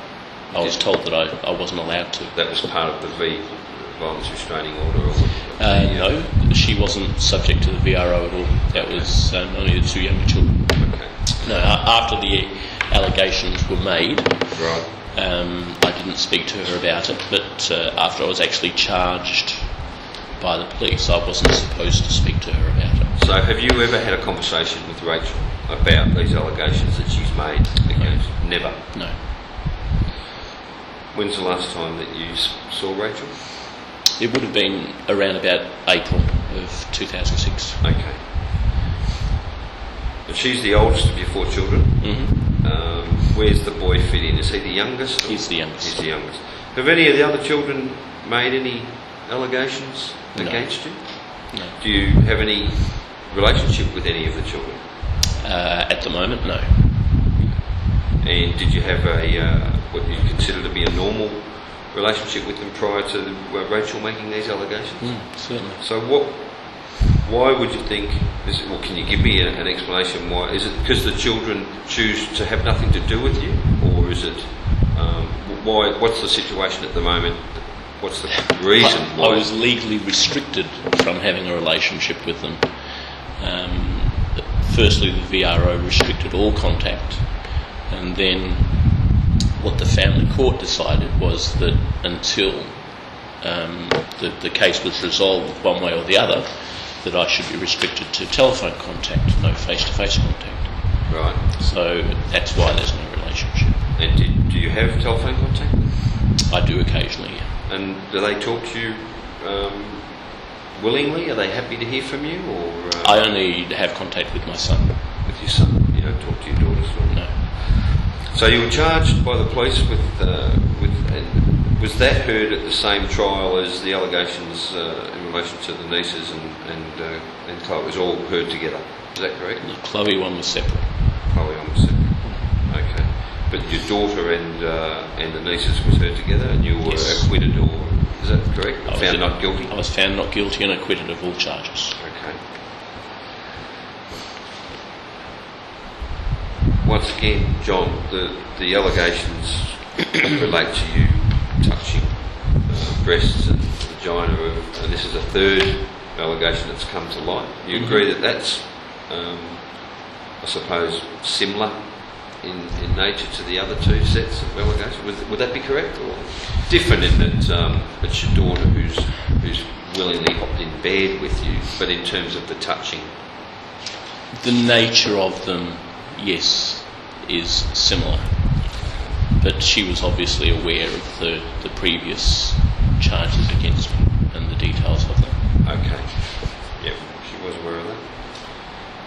I was told that I wasn't allowed to. That was part of the violence restraining order? Or No, she wasn't subject to the VRO at all. That was only the two younger children. Okay. No, after the allegations were made, Right. I didn't speak to her about it, but after I was actually charged by the police, I wasn't supposed to speak to her about it. So have you ever had a conversation with Rachel about these allegations that she's made against? Never. No. When's the last time that you saw Rachel? It would have been around about April of 2006. Okay. And she's the oldest of your four children. Mm-hmm. Where's the boy fit in? Is he the youngest? or- He's the youngest. He's the youngest. Have any of the other children made any allegations No. against you? No. Do you have any relationship with any of the children? At the moment, no. And did you have what you consider to be a normal relationship with them prior to Rachel making these allegations? Certainly. So why would you think, well, can you give me an explanation why? Is it because the children choose to have nothing to do with you? Or is it, why? What's the situation at the moment? What's the reason why? I was legally restricted from having a relationship with them. Firstly, the VRO restricted all contact, and then what the family court decided was that until the case was resolved one way or the other, that I should be restricted to telephone contact, no face-to-face contact. Right. So that's why there's no relationship. have telephone contact? I do occasionally, yeah. And do they talk to you willingly? Are they happy to hear from you, or I only have contact with my son. with your son? You don't talk to your daughters? Or? No. So you were charged by the police with was that heard at the same trial as the allegations in relation to the nieces and Chloe? It was all heard together. Is that correct? The Chloe one was separate. Chloe on was separate. Okay. But your daughter and the nieces was heard together, and you were Yes. acquitted, or is that correct? I was Found not guilty. I was found not guilty and acquitted of all charges. Okay. Once again, John, the allegations relate to you touching breasts and vagina, and this is a third allegation that's come to light. You agree that that's, I suppose, similar in nature to the other two sets of allegations? Would that be correct, or different in that it's your daughter who's willingly hopped in bed with you, but in terms of the touching? The nature of them, yes, is similar. But she was obviously aware of the previous charges against me and the details of them. Okay. Yep, she was aware of that.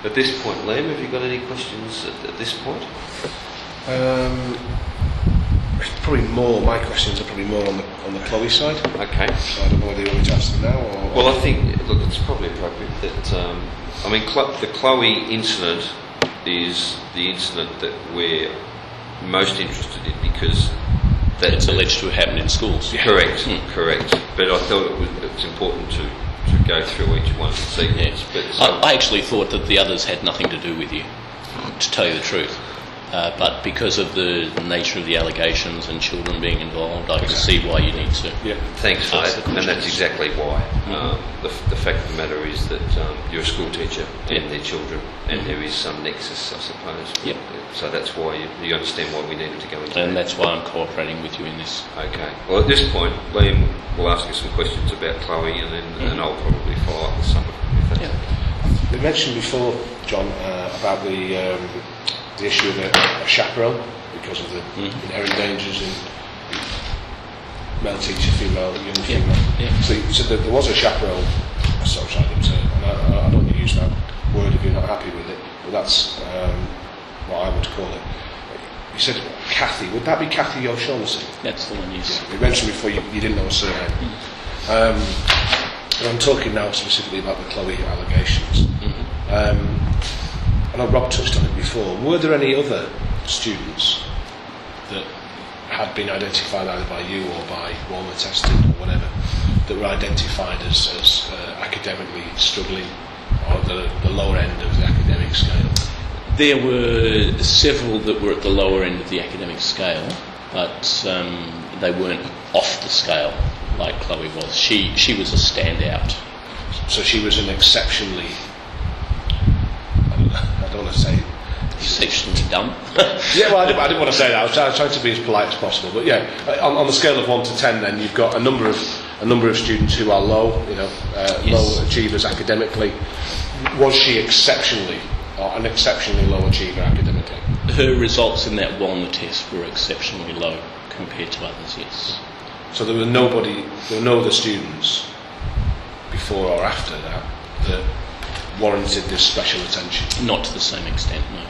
At this point, Liam, have you got any questions at this point? It's probably more. My questions are probably more on the Chloe side. Okay. So I don't know whether you want me to ask them now or. Well, I think, look, it's probably appropriate that, the Chloe incident is the incident that we're most interested in, because It's alleged to have happened in schools. Correct, correct. But I thought it's important to go through each one in sequence. Yeah. But I actually thought that the others had nothing to do with you, to tell you the truth. But because of the nature of the allegations and children being involved, I can see why you need to. Yeah. thanks for Ask that, the and that's questions. exactly why. The fact of the matter is that you're a school teacher and their children, and there is some nexus, I suppose. Yep. So that's why you understand why we needed to go into And that. that's why I'm cooperating with you in this. Okay. Well, at this point, Liam will ask you some questions about Chloe, and then and I'll probably follow up with some of them. If that's okay. We mentioned before, John, about the issue of a chaperone because of the inherent dangers in male teacher, young female. Yeah. So you said that there was a chaperone, a social item, and I don't want to use that word if you're not happy with it, but that's what I would call it. You said Kathy. Would that be Kathy O'Shaughnessy? That's the one, yes. You mentioned before you didn't know her surname. And I'm talking now specifically about the Chloe allegations. I know Rob touched on it before. Were there any other students that had been identified either by you or by Walmer testing or whatever that were identified as academically struggling or the lower end of the academic scale? There were several that were at the lower end of the academic scale, but they weren't off the scale like Chloe was. She was a standout. So she was an exceptionally, I don't want to say, Exceptionally dumb. yeah, well, I didn't want to say that. I was trying to be as polite as possible. But yeah, on the scale of 1 to 10, then you've got a number of students who are low, Yes. low achievers academically. Was she an exceptionally low achiever academically? Her results in that Walmer test were exceptionally low compared to others, yes. So there were no other students before or after that warranted this special attention. Not to the same extent, no.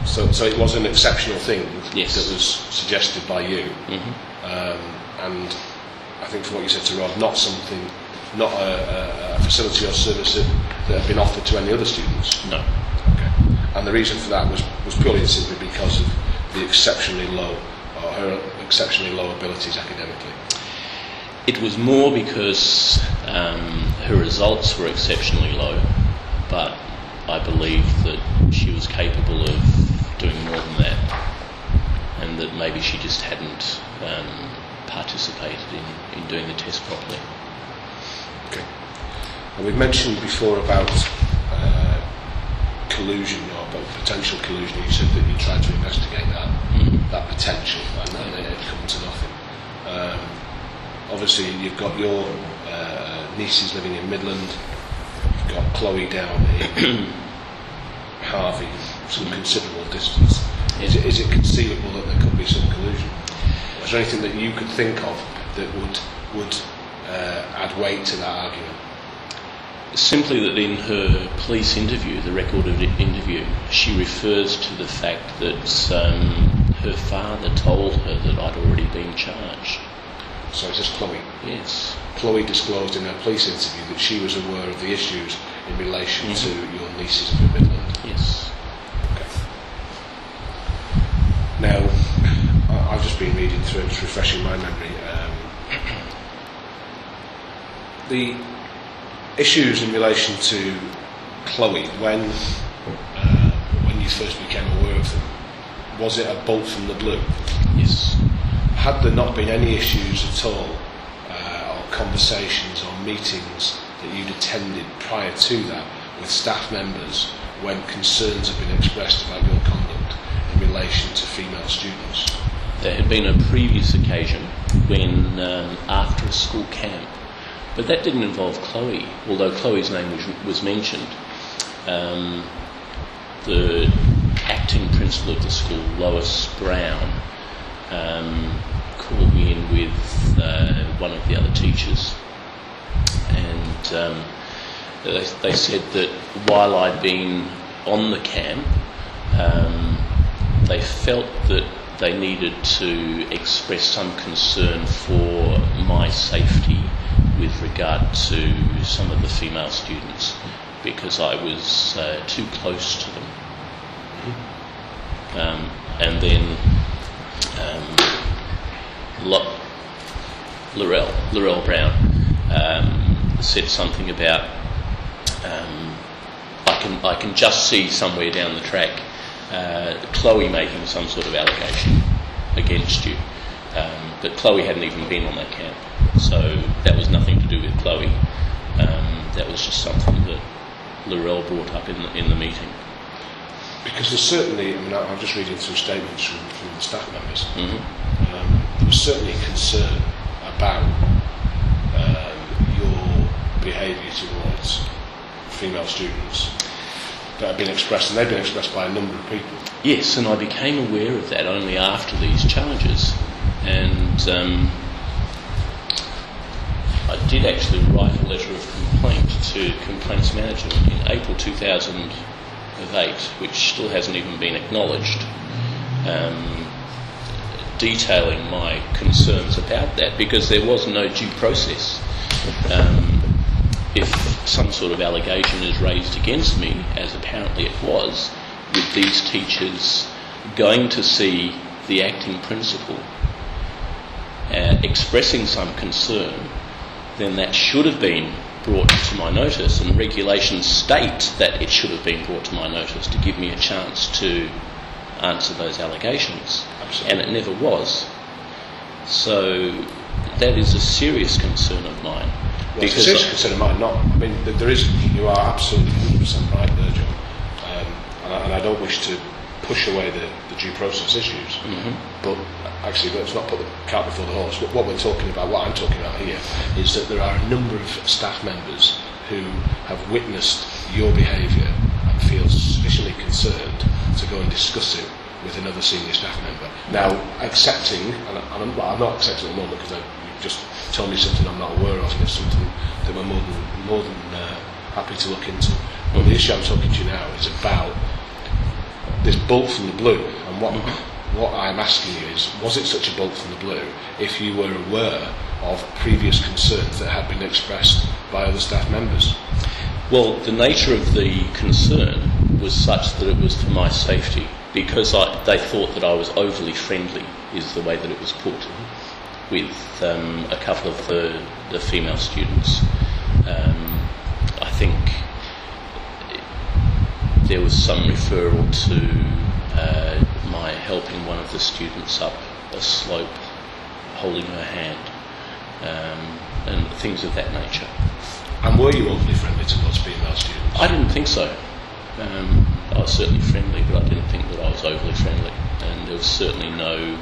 So it was an exceptional thing Yes. that was suggested by you, and I think from what you said to Rob, not a facility or service that had been offered to any other students. No. Okay. And the reason for that was purely and simply because of the her exceptionally low abilities academically. It was more because her results were exceptionally low, but I believe that she was capable of doing more than that, and that maybe she just hadn't participated in doing the test properly. Okay. And we've mentioned before about collusion or about potential collusion. You said that you tried to investigate that potential, and it had come to nothing. Obviously, you've got your nieces living in Midland. You've got Chloe down in Harvey, some considerable distance. Is it conceivable that there could be some collusion? Is there anything that you could think of that would add weight to that argument? Simply that in her police interview, the recorded interview, she refers to the fact that her father told her that I'd already been charged. So it's just Chloe? Yes. Chloe disclosed in her police interview that she was aware of the issues in relation to your nieces up in Midland? Yes. Okay. Now, I've just been reading through it, just refreshing my memory. The issues in relation to Chloe, when you first became aware of them, was it a bolt from the blue? Yes. Had there not been any issues at all, or conversations or meetings that you'd attended prior to that with staff members when concerns have been expressed about your conduct in relation to female students? There had been a previous occasion when, after a school camp, but that didn't involve Chloe, although Chloe's name was mentioned. The acting principal of the school, Lois Brown, called me in with one of the other teachers, and they said that while I'd been on the camp, they felt that they needed to express some concern for my safety with regard to some of the female students, because I was too close to them. And then Laurel Brown said something about I can just see somewhere down the track Chloe making some sort of allegation against you, but Chloe hadn't even been on that camp, so that was nothing to do with Chloe. That was just something that Laurel brought up in the meeting. Because there's certainly, I'm just reading through statements from the staff members. Mm-hmm. There was certainly concern about your behaviour towards female students that had been expressed, and they've been expressed by a number of people. Yes, and I became aware of that only after these charges, and I did actually write a letter of complaint to complaints management in April 2008, which still hasn't even been acknowledged, detailing my concerns about that, because there was no due process. If some sort of allegation is raised against me, as apparently it was, with these teachers going to see the acting principal, expressing some concern, then that should have been brought to my notice, and regulations state that it should have been brought to my notice to give me a chance to answer those allegations. Absolutely. And it never was. So that is a serious concern of mine. Well, it's a serious concern of mine. You are absolutely 100% right there, John, and I don't wish to push away the due process issues, but actually let's not put the cart before the horse. What we're talking about, what I'm talking about here, is that there are a number of staff members who have witnessed your behaviour and feel sufficiently concerned to go and discuss it with another senior staff member. Now, accepting, and I'm not accepting at the moment because you've just told me something I'm not aware of, and it's something that we're more than happy to look into. But the issue I'm talking to you now is about this bolt from the blue, and what I'm asking you is, was it such a bolt from the blue if you were aware of previous concerns that had been expressed by other staff members? Well, the nature of the concern was such that it was for my safety, because they thought that I was overly friendly, is the way that it was put, with a couple of the female students. I think there was some referral to my helping one of the students up a slope, holding her hand, and things of that nature. And were you overly friendly towards female students? I didn't think so. I was certainly friendly, but I didn't think that I was overly friendly. And there was certainly no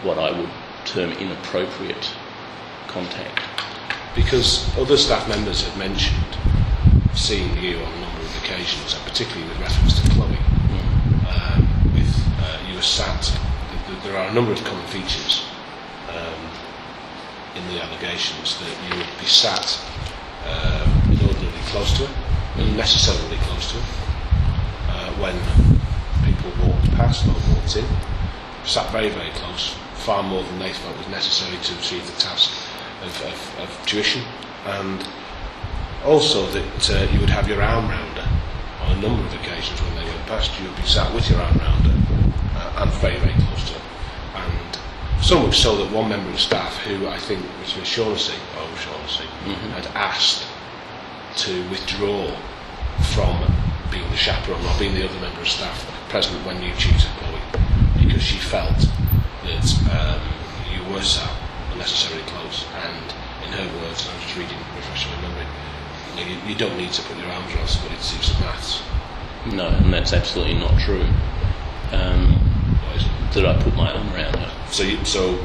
what I would term inappropriate contact. Because other staff members have mentioned seeing you on a number of occasions, and particularly with reference to Chloe, with were sat. There are a number of common features in the allegations that you would be sat inordinately close to her, unnecessarily close to her, when people walked past or walked in, sat very, very close, far more than they felt was necessary to achieve the task of tuition, and also that you would have your arm round her on a number of occasions when they went past. You would be sat with your arm round her and very, very close to her. And so much so that one member of staff, who I think was Miss Shaughnessy, had asked to withdraw from being the chaperone or being the other member of staff present when you tutored Chloe, because she felt that you were sat unnecessarily close, and in her words, and I'm just reading, refreshing my memory, you don't need to put your arms around somebody to teach them maths. No, and that's absolutely not true. That I put my arm around her. So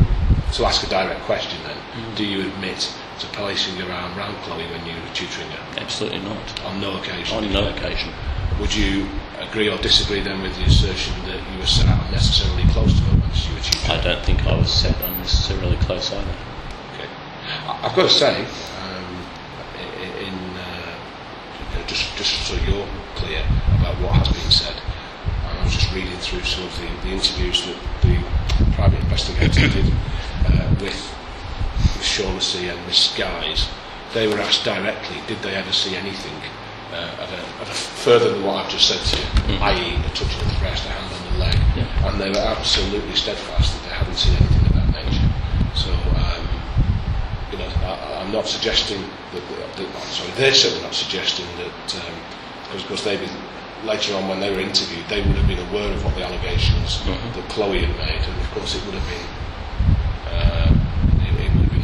to ask a direct question then, do you admit to placing your arm around Chloe when you were tutoring her? Absolutely not. On no occasion? On no occasion. Would you agree or disagree then with the assertion that you were sat unnecessarily close to her when you were tutoring? I don't think I was sat unnecessarily close either. Okay. I've got to say, just so you're clear about what has been said, and I was just reading through some of the interviews that the private investigator did with Miss Shaughnessy and Miss Guise. They were asked directly, did they ever see anything further than what I've just said to you, i.e. a touch of the breast, a hand on the leg, and they were absolutely steadfast that they hadn't seen anything of that nature. So, I'm not suggesting they're certainly not suggesting that, because later on when they were interviewed, they would have been aware of what the allegations that Chloe had made, and of course it would have been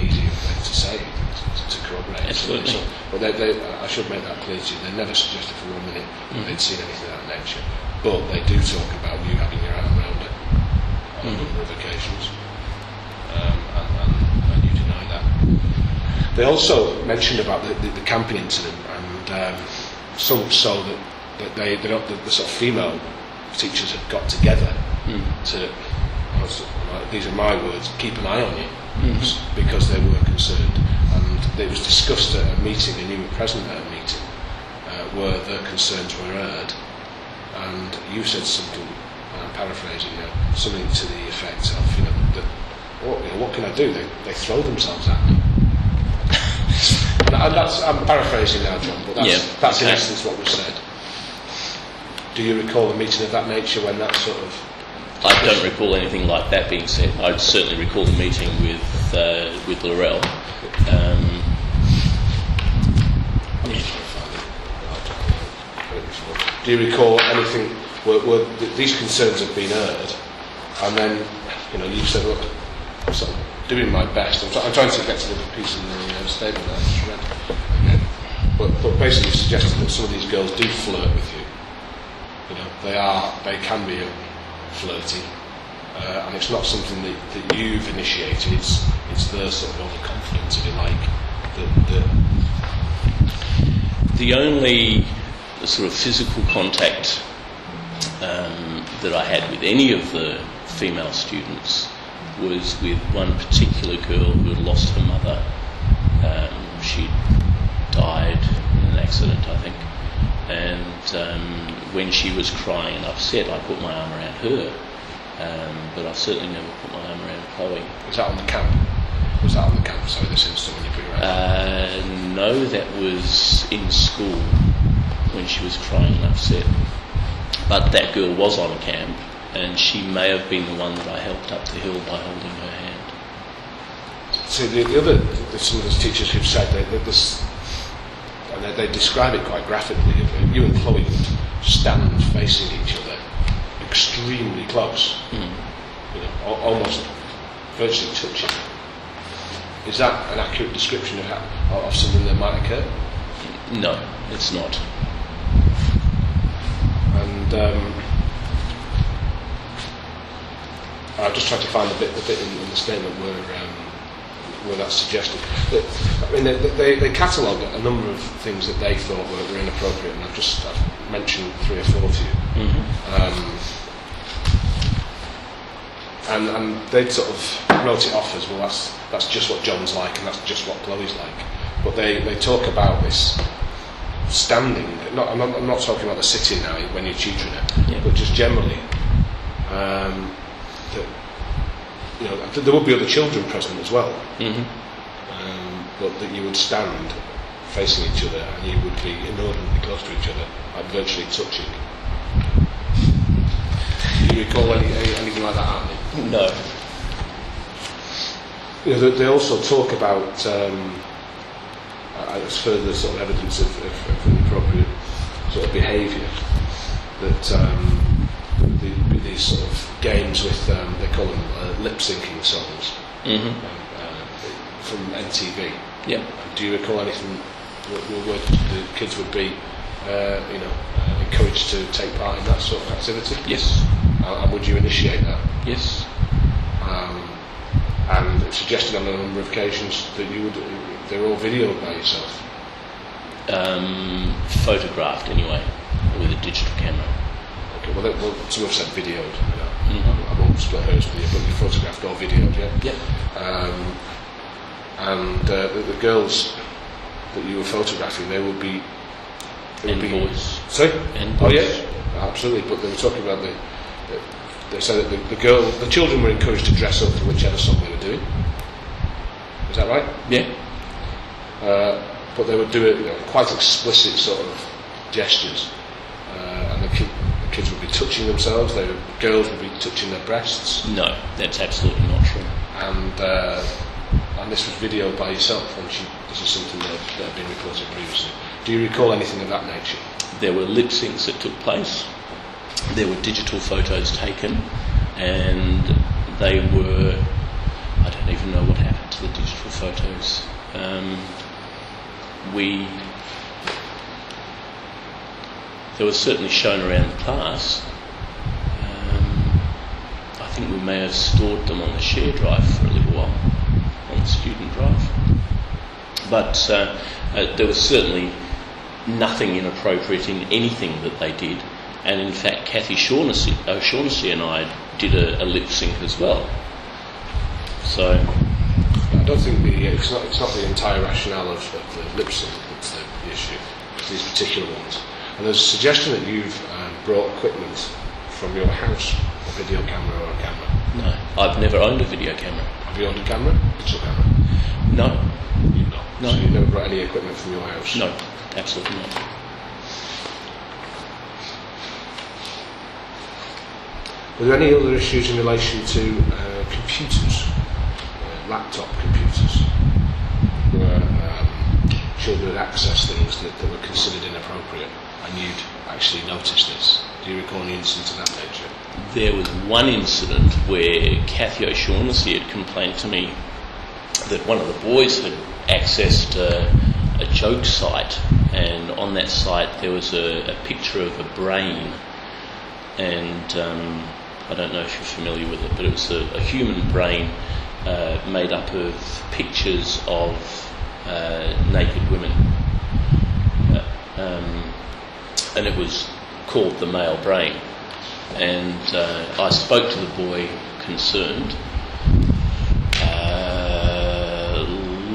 easier for them to say, to corroborate. Absolutely. But I should make that clear to you, they never suggested for 1 minute that they'd seen anything of that nature, but they do talk about you having your arm around it on a number of occasions, and you deny that. They also mentioned about the camping incident, and so much so that the sort of female teachers had got together to, these are my words, keep an eye on you, because they were concerned. And it was discussed at a meeting, and you were present at a meeting, where their concerns were heard, and you said something, and I'm paraphrasing now, something to the effect of, what can I do? They throw themselves at me. I'm paraphrasing now, John, but that's in essence what was said. Do you recall a meeting of that nature when that sort of... I don't recall anything like that being said. I certainly recall the meeting with Laurel. Do you recall anything where these concerns have been heard, and then you said, look, I'm sort of doing my best. I'm trying to get to the piece in the statement that I just read. But basically suggesting that some of these girls do flirt with you. They can be flirty, and it's not something that you've initiated. It's their sort of overconfidence, if you like. The only sort of physical contact that I had with any of the female students was with one particular girl who had lost her mother. She died in an accident, I think, and when she was crying and upset, I put my arm around her, but I certainly never put my arm around Chloe. Was that on the camp? Sorry, this instant when you put your arm? No, that was in school when she was crying and upset. But that girl was on camp, and she may have been the one that I helped up the hill by holding her hand. So some of the teachers who've said that this, and they describe it quite graphically. You and Chloe would stand facing each other, extremely close, almost virtually touching. Is that an accurate description of something that might occur? No, it's not. And I just tried to find the bit in the statement where that's suggested. I mean, they catalogue a number of things that they thought were inappropriate, and I've mentioned 3 or 4 to you. And they sort of wrote it off as, well, that's just what John's like and that's just what Chloe's like. But they talk about this standing. I'm not talking about the sitting now when you're tutoring it, but just generally. That, you know, there would be other children present as well, but that you would stand facing each other and you would be inordinately close to each other, like virtually touching. Do you recall anything like that happening? No. You know, they also talk about as further sort of evidence of inappropriate sort of behaviour, that these sort of games with they call them lip syncing songs from NTV. Yeah. Do you recall anything where the kids would be, encouraged to take part in that sort of activity? Yes. And would you initiate that? Yes. And it suggested on a number of occasions that they were all videoed by yourself. Photographed anyway, with a digital camera. Okay, well, some have said videoed. I won't split hairs with you, but you photographed or videoed, yeah? Yeah. And the girls that you were photographing, they would be... boys. Sorry? And boys. Oh, yeah, absolutely. But they were talking about they said that the children were encouraged to dress up for whichever song they were doing. Is that right? Yeah. But they would do it, quite explicit sort of gestures, and the kids would be touching themselves. Girls would be touching their breasts. No, that's absolutely not true. And this was videoed by yourself, and this is something that had been reported previously. Do you recall anything of that nature? There were lip syncs that took place. There were digital photos taken, and they were... I don't even know what happened to the digital photos. They were certainly shown around the class. I think we may have stored them on the share drive for a little while, on the student drive. But there was certainly nothing inappropriate in anything that they did. And in fact, Kathy O'Shaughnessy and I did a lip sync as well. So I don't think it's not the entire rationale of the lip sync that's the issue. It's these particular ones. And there's a suggestion that you've brought equipment from your house, a video camera or a camera. no, I've never owned a video camera. Have you owned a camera? Digital camera? No, You've not. No. So you've never brought any equipment from your house? no, absolutely not. Were there any other issues in relation to computers, laptop computers, where children had accessed things that were considered inappropriate, and you'd actually noticed this? Do you recall any incidents of that nature? There was one incident where Kathy O'Shaughnessy had complained to me that one of the boys had accessed a joke site, and on that site there was a picture of a brain, and I don't know if you're familiar with it, but it was a human brain made up of pictures of naked women, and it was called the male brain. And I spoke to the boy concerned,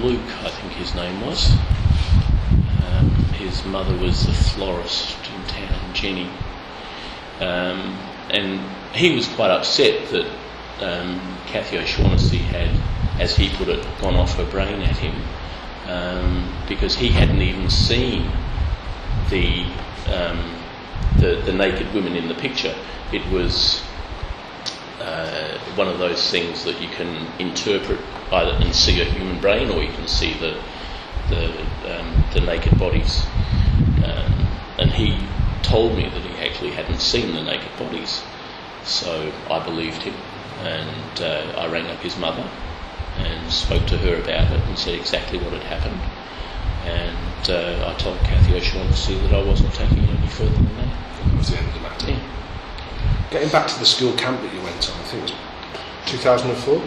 Luke, I think his name was. His mother was the florist in town, Jenny. And he was quite upset that Kathy O'Shaughnessy had, as he put it, gone off her brain at him, because he hadn't even seen the naked women in the picture. It was one of those things that you can interpret either and see a human brain, or you can see the naked bodies. And he told me that he actually hadn't seen the naked bodies, so I believed him, and I rang up his mother and spoke to her about it and said exactly what had happened, and I told Kathy O'Shaughnessy that I wasn't taking it any further than that. That was the end of the matter. Yeah. Getting back to the school camp that you went on, I think it was 2004?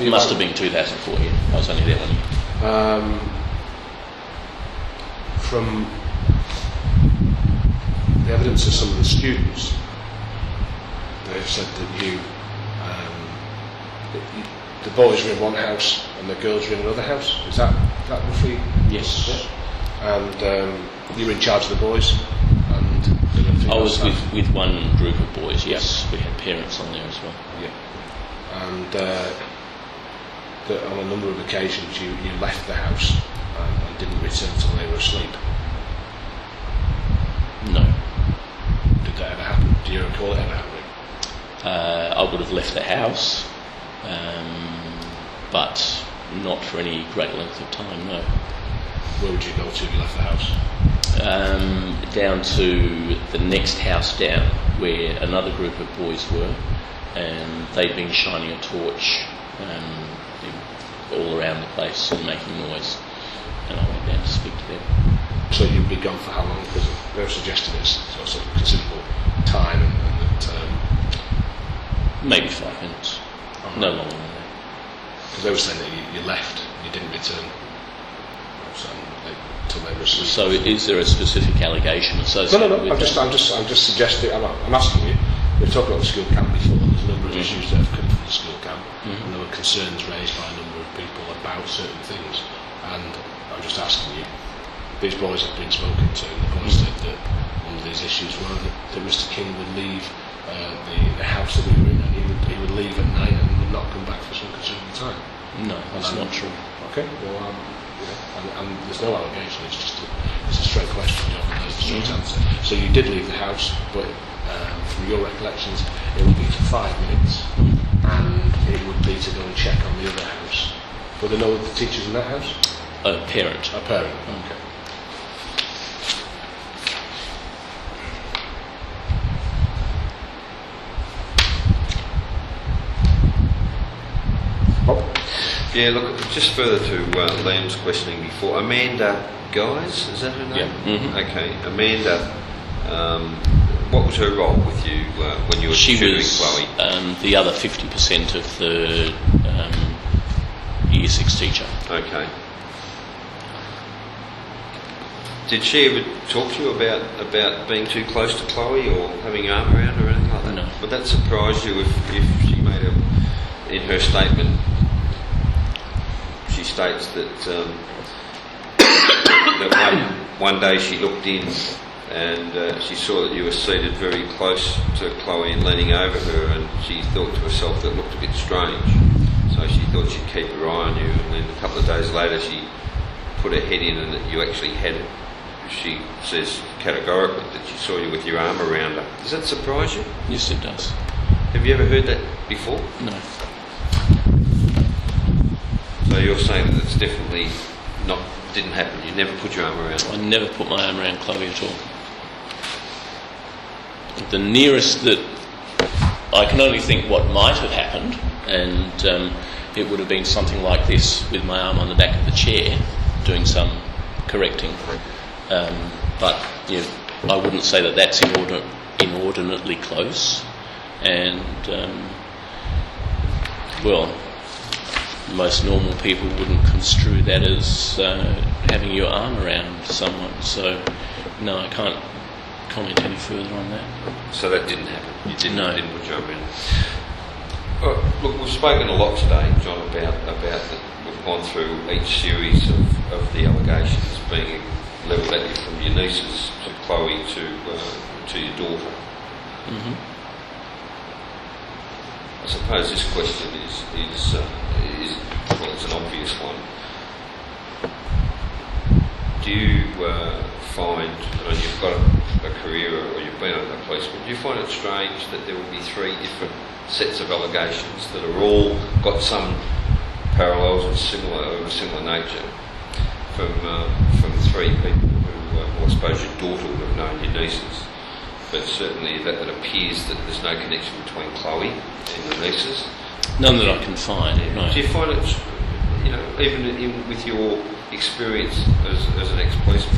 It must have been 2004, yeah. I was only there 1 year. From the evidence of some of the students, they've said that you the boys were in one house and the girls were in another house. Is that roughly? Yes. Yeah. And you were in charge of the boys, and there were female I was staff? with one group of boys, yes. We had parents on there as well. Yeah. And on a number of occasions you left the house and didn't return until they were asleep. No. Did that ever happen? Do you recall it ever happening? I would have left the house, but not for any great length of time, no. Where would you go to if you left the house? Down to the next house down, where another group of boys were, and they'd been shining a torch all around the place and making noise, and I went down to speak to them. So you'd be gone for how long? Because they were suggesting it's sort of considerable time, and that Maybe 5 minutes, no longer than that. because they were saying that you left, you didn't return, until they were asleep. So is there a specific allegation associated No. with that? I'm just suggesting. I'm asking you. We've talked about the school camp before. There's a number of issues that have come from the school camp, and there were concerns raised by a number of people about certain things. And I'm just asking you. These boys have been spoken to, and the boys said that one of these issues were that Mr. King would leave the house that we were in, and he would leave at night and would not come back for some considerable time. No, that's not true. Okay. Well, and there's no allegation. It's a straight question. You haven't heard a straight answer. So you did leave the house, but from your recollections, it would be for 5 minutes, and it would be to go and check on the other house. Were there no other teachers in that house? A parent. A parent. Okay. Yeah, look, just further to Liam's questioning before, Amanda Guys, is that her name? Yeah. Mm-hmm. Okay, Amanda, what was her role with you when you were She tutoring was Chloe? the other 50% of the Year 6 teacher. Okay. Did she ever talk to you about being too close to Chloe or having your arm around her or anything like that? No. Would that surprise you if she made in her statement, she states that that one day she looked in and she saw that you were seated very close to Chloe and leaning over her, and she thought to herself that looked a bit strange. So she thought she'd keep her eye on you, and then a couple of days later she put her head in and that you actually had it. She says categorically that she saw you with your arm around her. Does that surprise you? Yes, it does. Have you ever heard that before? No. So you're saying that it's definitely didn't happen. You never put your arm around her. I never put my arm around Chloe at all. The nearest that I can only think what might have happened, and it would have been something like this, with my arm on the back of the chair, doing some correcting. But I wouldn't say that that's inordinately close. And well, most normal people wouldn't construe that as having your arm around someone. So no, I can't comment any further on that. So that didn't happen. You didn't. No. Didn't put your arm around. Look, we've spoken a lot today, John, about that. We've gone through each series of the allegations being levelled at you from your nieces to Chloe to your daughter. Mm-hmm. I suppose this question is well, it's an obvious one. Do you find, you've got a career or you've been a policeman, do you find it strange that there will be 3 different sets of allegations that are all got some parallels of a similar nature from 3 people who, well, I suppose your daughter would have known your nieces, but certainly that it appears that there's no connection between Chloe and the nieces? None that I can find. No. Do you find it, even with your experience as an ex-policeman,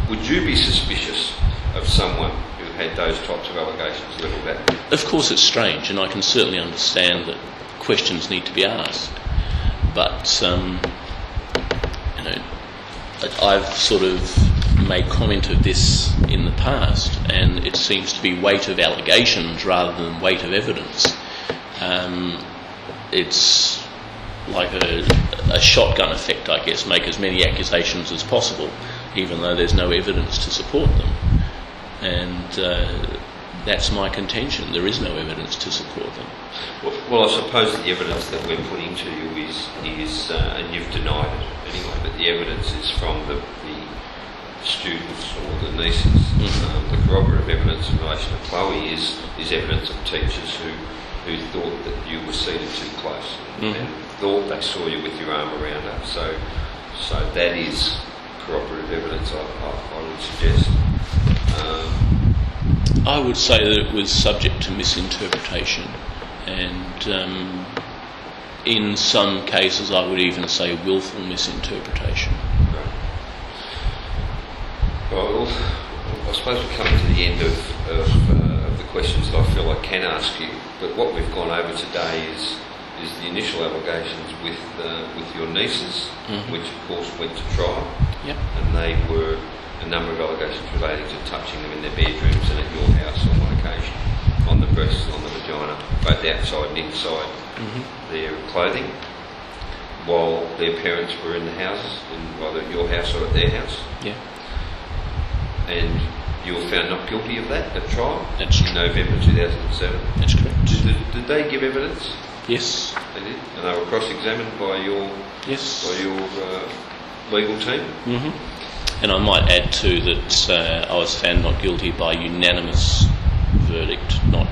would you be suspicious of someone who had those types of allegations levelled at you? Of course it's strange, and I can certainly understand that questions need to be asked. But, I've sort of made comment of this in the past, and it seems to be weight of allegations rather than weight of evidence. it's like a shotgun effect, I guess. Make as many accusations as possible, even though there's no evidence to support them. And that's my contention. There is no evidence to support them. Well, I suppose the evidence that we're putting to you is and you've denied it anyway, but the evidence is from the students or the nieces. The corroborative evidence in relation to Chloe is evidence of teachers who thought that you were seated too close and thought they saw you with your arm around her. So that is corroborative evidence, I would suggest. I would say that it was subject to misinterpretation, and in some cases I would even say willful misinterpretation. Right. Well, I suppose we're coming to the end of the questions that I feel I can ask you, but what we've gone over today is the initial allegations with your nieces, which of course went to trial. Yep. And they were a number of allegations relating to touching them in their bedrooms and at your house on one occasion, on the breasts, on the vagina, both outside and inside their clothing, while their parents were in the houses, either at your house or at their house. Yeah. And you were found not guilty of that at trial. That's in true. November 2007. That's correct. Did they give evidence? Yes. They did, and they were cross-examined by your legal team. And I might add too that I was found not guilty by unanimous verdict, not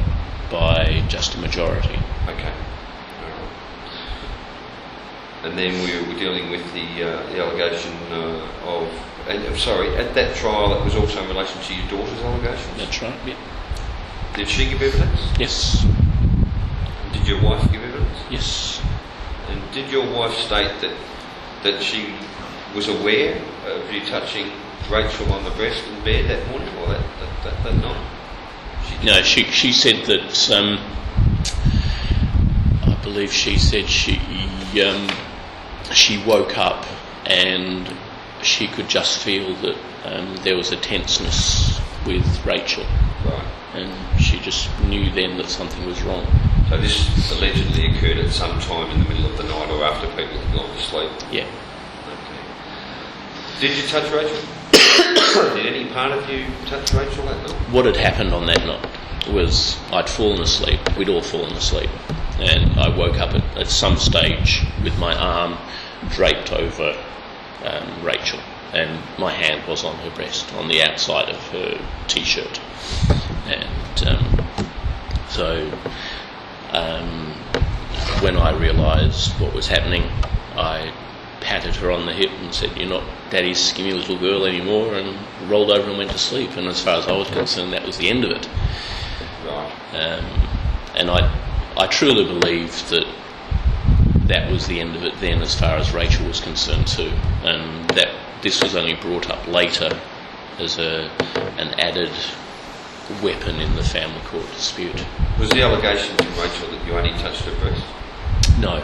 by just a majority. Okay. All right. And then we were dealing with the allegation at that trial it was also in relation to your daughter's allegations? That's right, yeah. Did she give evidence? Yes. Did your wife give evidence? Yes. And did your wife state that she was aware of you touching Rachel on the breast in bed that morning or that night? No, she said that, I believe she said she woke up and she could just feel that there was a tenseness with Rachel. Right. And she just knew then that something was wrong. So this allegedly occurred at some time in the middle of the night or after people had gone to sleep? Yeah. Okay. Did you touch Rachel? Did any part of you touch Rachel that night? What had happened on that night was I'd fallen asleep. We'd all fallen asleep. And I woke up at some stage with my arm draped over Rachel. And my hand was on her breast, on the outside of her T-shirt. And so when I realised what was happening, I patted her on the hip and said, "You're not Daddy's skinny little girl anymore," and rolled over and went to sleep. And as far as I was concerned, that was the end of it. Right. And I truly believe that was the end of it then as far as Rachel was concerned too, and that this was only brought up later as an added weapon in the family court dispute. Was the allegation from Rachel that you only touched her breast? No.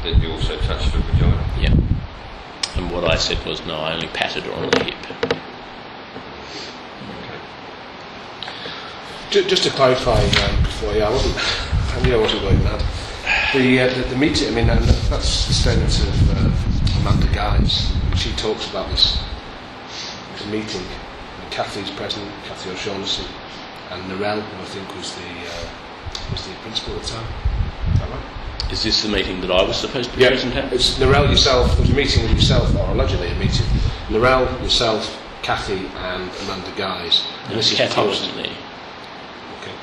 That you also touched her vagina? Yeah. And what I said was, no, I only patted her on the hip. Okay. Just to clarify before, I wasn't going mad. The meeting, I mean, that's the statement of Amanda Guys. She talks about this meeting. Kathy's present, Kathy O'Shaughnessy, and Narelle, who I think was the principal at the time. Is that right? Is this the meeting that I was supposed to be present at? It's Narelle, yourself. There was a meeting with yourself, or allegedly a meeting. Narelle, yourself, Kathy, and Amanda Guys. And this Kathy is post. wasn't there. Okay.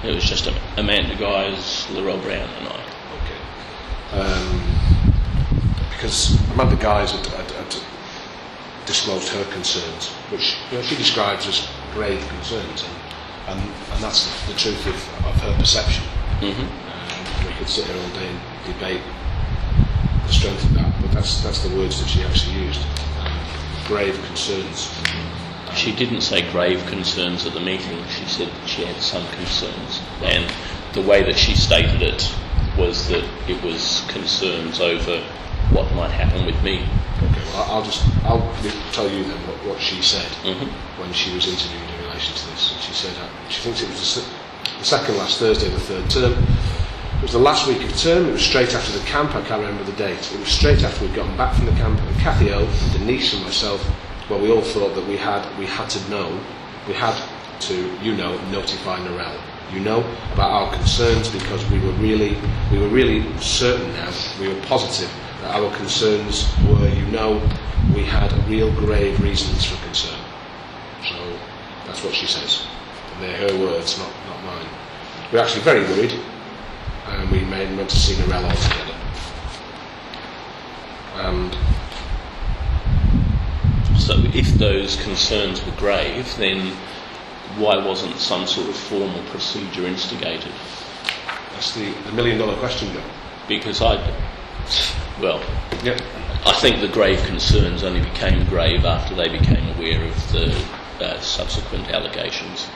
It was just Amanda Guys, Laurel Brown and I. Okay. Because Amanda Guys had disclosed her concerns, which she describes as grave concerns, and that's the truth of her perception. We could sit here all day and debate the strength of that, but that's the words that she actually used. Grave concerns. She didn't say grave concerns at the meeting. She said she had some concerns, and the way that she stated it was that it was concerns over what might happen with me. Okay, well, I'll tell you then what she said when she was interviewed in relation to this. And she said she thinks it was the second last Thursday of the third term. It was the last week of term. It was straight after the camp. I can't remember the date. It was straight after we'd gotten back from the camp. And Cathy O, and Denise and myself, well, we all thought that we had to notify Narelle. About our concerns, because we were really certain now. We were positive that our concerns were, we had real grave reasons for concern. So that's what she says. And they're her words, not mine. We're actually very worried, and we went to see Narelle altogether. And so if those concerns were grave, then why wasn't some sort of formal procedure instigated? that's the $1 million question, John. Because I think the grave concerns only became grave after they became aware of the subsequent allegations.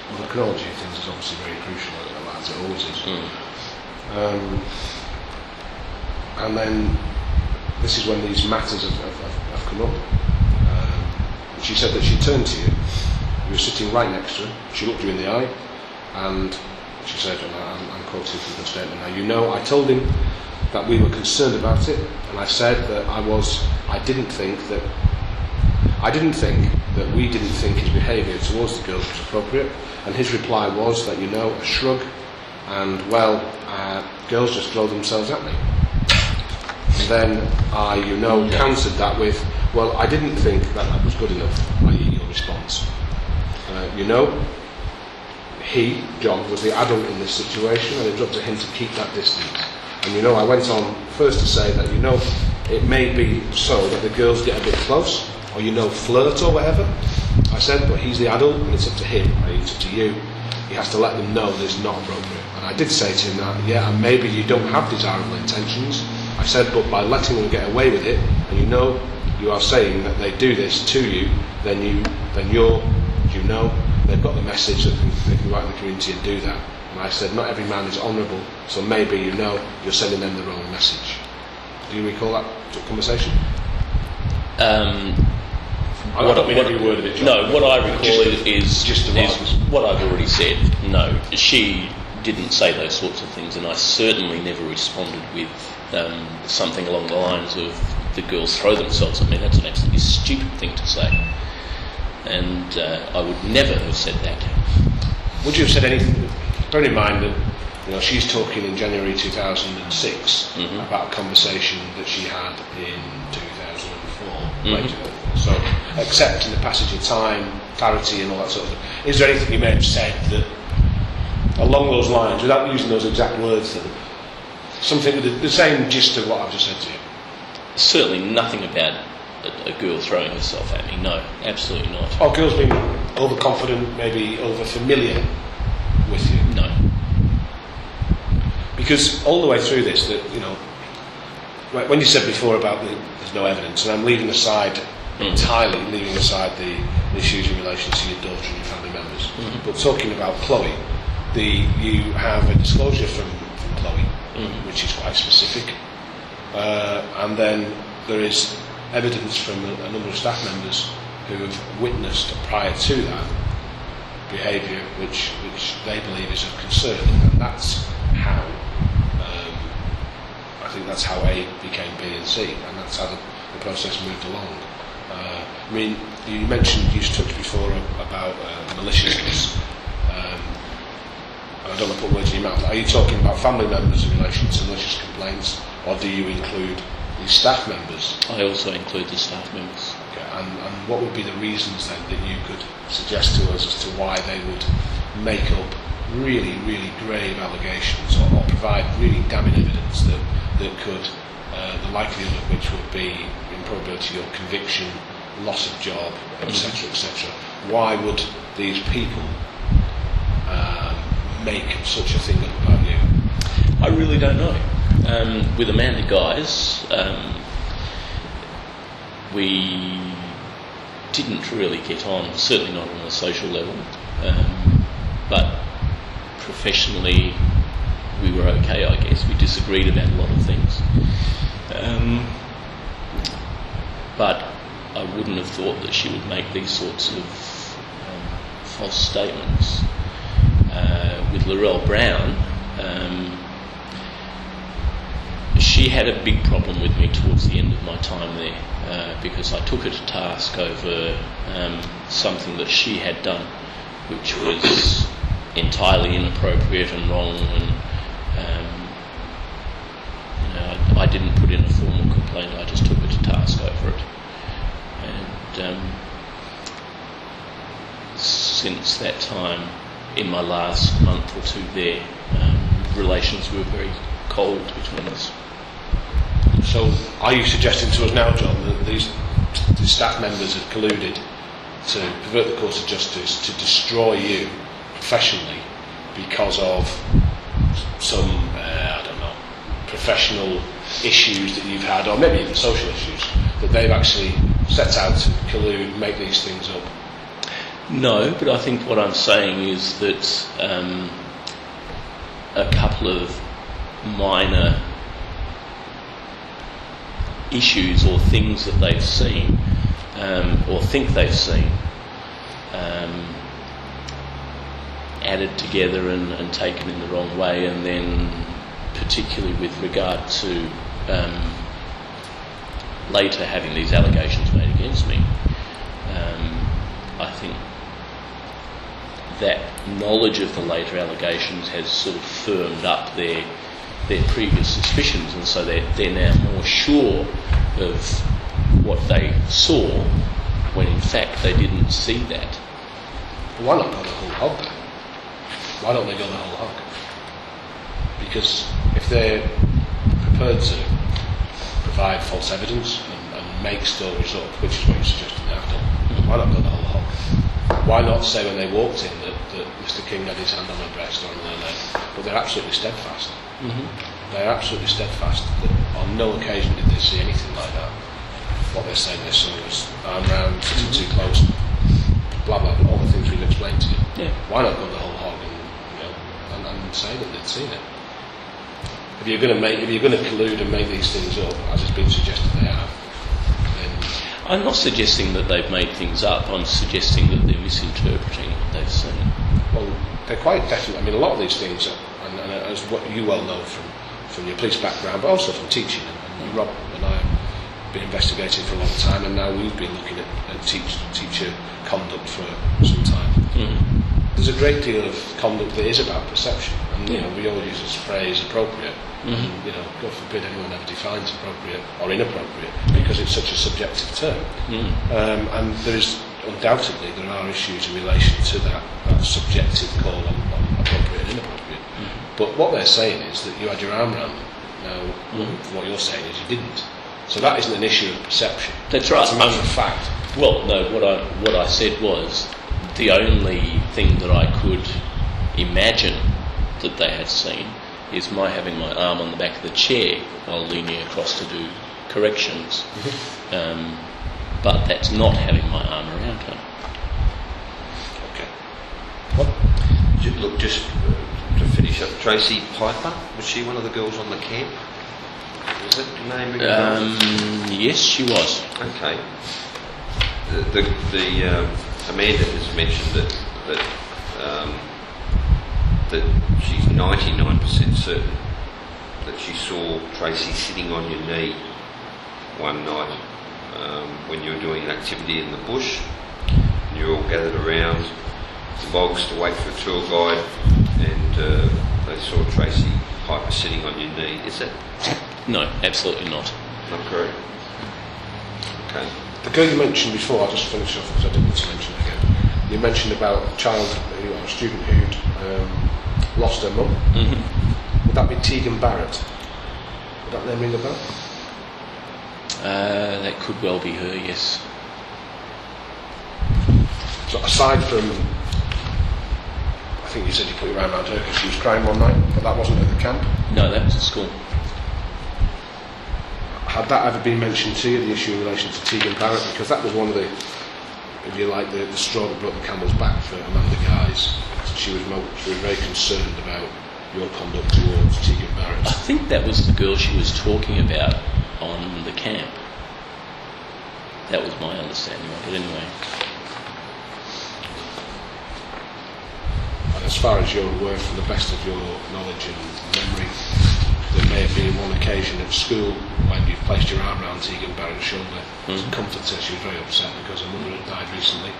Well, the chronology of things is obviously very crucial, as it always is. And then this is when these matters have come up. She said that she turned to you. You were sitting right next to her. She looked you in the eye, and she said, and I'm quoting from the statement now, I told him that we were concerned about it, and I said that I didn't think that we didn't think his behaviour towards the girls was appropriate, and his reply was that, a shrug, and girls just throw themselves at me. And then I, countered that with, well, I didn't think that was good enough, i.e. your response. He, John, was the adult in this situation, and it was up to him to keep that distance. And I went on first to say that, it may be so that the girls get a bit close, or flirt or whatever. I said, but he's the adult, and it's up to him, i.e. it's up to you. He has to let them know that it's not appropriate. And I did say to him that, and maybe you don't have desirable intentions. I said, but by letting them get away with it, and you are saying that they do this to you, then they've got the message that they can go out in the community and do that. And I said, not every man is honourable, so maybe you're sending them the wrong message. Do you recall that conversation? I don't mean every word of it, John. No, what I recall is what I've already said. No, she didn't say those sorts of things, and I certainly never responded with something along the lines of the girls throw themselves at me. That's an absolutely stupid thing to say, and I would never have said that. Would you have said anything? Bear in mind that she's talking in January 2006 about a conversation that she had in 2004. So, accepting the passage of time, clarity, and all that sort of thing. Is there anything you may have said that, along those lines, without using those exact words, that something with the same gist of what I've just said to you? Certainly nothing about a girl throwing herself at me. No, absolutely not. Or girls being overconfident, maybe over-familiar with you? No. Because all the way through this, that when you said before about there's no evidence, and I'm entirely leaving aside the issues in relation to your daughter and your family members, but talking about Chloe, you have a disclosure from Chloe, which is quite specific, and then there is evidence from a number of staff members who have witnessed prior to that behaviour which they believe is of concern, and that's how I think that's how A became B and C, and that's how the process moved along. You mentioned, you touched before about maliciousness. I don't want to put words in your mouth. Are you talking about family members in relation to malicious complaints, or do you include the staff members? I also include the staff members. Okay, and what would be the reasons then that you could suggest to us as to why they would make up really, really grave allegations, or provide really damning evidence that could, the likelihood of which would be improbability or conviction, loss of job, etc., etc. Why would these people make such a thing up about you? I really don't know. With Amanda Guys, we didn't really get on, certainly not on a social level, but professionally we were okay, I guess. We disagreed about a lot of things, but I wouldn't have thought that she would make these sorts of false statements. with Laurel Brown, she had a big problem with me towards the end of my time there, because I took her to task over something that she had done, which was entirely inappropriate and wrong, and I didn't put in a formal complaint. I just took her to task over it, and since that time, in my last month or two there, relations were very cold between us. So are you suggesting to us now, John, that these staff members have colluded to pervert the course of justice, to destroy you professionally because of some, professional issues that you've had, or maybe even social issues, that they've actually set out to collude, make these things up? No, but I think what I'm saying is that a couple of minor issues or things that they've seen or think they've seen added together and taken in the wrong way, and then particularly with regard to later having these allegations made against me, I think that knowledge of the later allegations has sort of firmed up their previous suspicions, and so they're now more sure of what they saw when in fact they didn't see that. Why not go the whole hog then? Why don't they go the whole hog? Because if they're prepared to provide false evidence and make stories up, which is what you're suggesting they have done, why not go the whole hog? Why not say when they walked in that Mr. King had his hand on her breast or on her leg? But they're absolutely steadfast. Mm-hmm. They're absolutely steadfast that on no occasion did they see anything like that. What they're saying they saw was arm round, sitting too close, blah blah, all the things we've explained to you. Yeah. Why not go the whole hog and say that they'd seen it? If you're going to collude and make these things up, as has been suggested they have, then I'm not suggesting that they've made things up. I'm suggesting that they're misinterpreting what they've seen. well, they're quite definitely. I mean, a lot of these things, and as what you well know from your police background, but also from teaching, and Rob and I have been investigating for a long time, and now we've been looking at teacher conduct for some time. Mm-hmm. There's a great deal of conduct that is about perception, and we all use this phrase appropriate. Mm-hmm. And, God forbid anyone ever defines appropriate or inappropriate, because it's such a subjective term. Mm. And there is undoubtedly there are issues in relation to that subjective call on appropriate and inappropriate. Mm-hmm. But what they're saying is that you had your arm around them. Now, what you're saying is you didn't. So that isn't an issue of perception. That's right. It's a matter of fact. Well, no. What I said was the only thing that I could imagine that they had seen is my having my arm on the back of the chair while leaning across to do corrections. Mm-hmm. But that's not having my arm around her. Okay. Look, just to finish up, Tracy Piper, was she one of the girls on the camp? Was that the name? Yes, she was. Okay. The Amanda has mentioned that she's 99% certain that she saw Tracy sitting on your knee one night when you were doing an activity in the bush. And you were all gathered around the bogs to wait for a tour guide, and they saw Tracy Piper sitting on your knee. Is that No, absolutely not. not correct? Okay. The girl you mentioned before, I'll just finish off because I didn't need to mention it again. You mentioned about a student who'd lost her mum. Mm-hmm. Would that be Tegan Barrett? Would that name ring a bell? That could well be her, yes. So aside from, I think you said you put your arm around her because she was crying one night, but that wasn't at the camp. No, that was at school. Had that ever been mentioned to you, the issue in relation to Tegan Barrett? Because that was one of the, if you like, the straw that broke the camel's back for Amanda Guys. She was very concerned about your conduct towards Tegan Barrett. I think that was the girl she was talking about on the camp. That was my understanding of it anyway. I as far as you're aware, from the best of your knowledge and memory, there may have been one occasion at school when you've placed your arm around Tegan Barrett's shoulder. Comfort says she was very upset because her mother had died recently.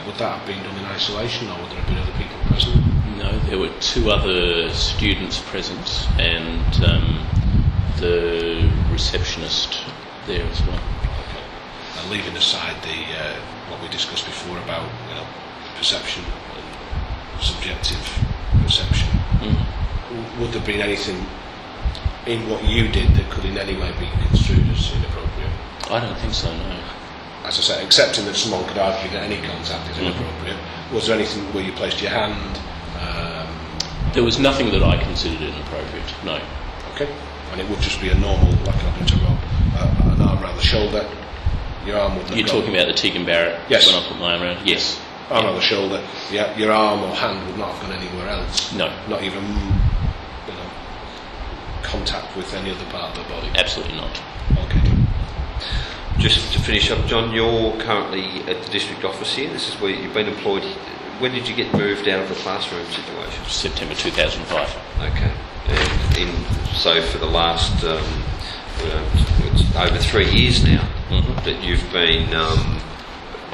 Would that have been done in isolation, or would there have been other people present? No, there were 2 other students present and the receptionist there as well. Okay. Now, leaving aside the what we discussed before about perception and subjective perception, would there have been anything in what you did that could in any way be construed as inappropriate? I don't think so, no. As I say, accepting that someone could argue that any contact is inappropriate, was there anything where you placed your hand? There was nothing that I considered inappropriate, no. Okay. And it would just be a normal, like I did to Rob, an arm around the shoulder, your arm would have You're talking about the Tegan Barrett Yes. when I put my arm around? Yes. arm around the shoulder, your arm or hand would not have gone anywhere else. No. Not even contact with any other part of the body. Absolutely not. Okay. Just to finish up, John, you're currently at the district office here. This is where you've been employed. When did you get moved out of the classroom situation? September 2005. Okay. And so for the last it's over 3 years now that you've been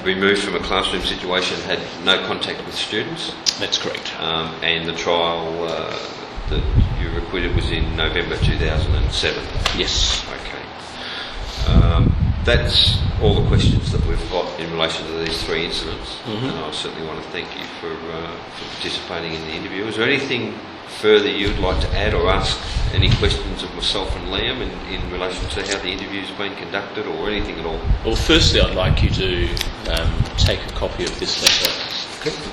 removed from a classroom situation, had no contact with students. That's correct. And the trial that you requited was in November 2007. Yes. Okay. That's all the questions that we've got in relation to these 3 incidents, and I certainly want to thank you for participating in the interview. Is there anything further you'd like to add or ask any questions of myself and Liam in relation to how the interview's been conducted, or anything at all? Well, firstly, I'd like you to take a copy of this letter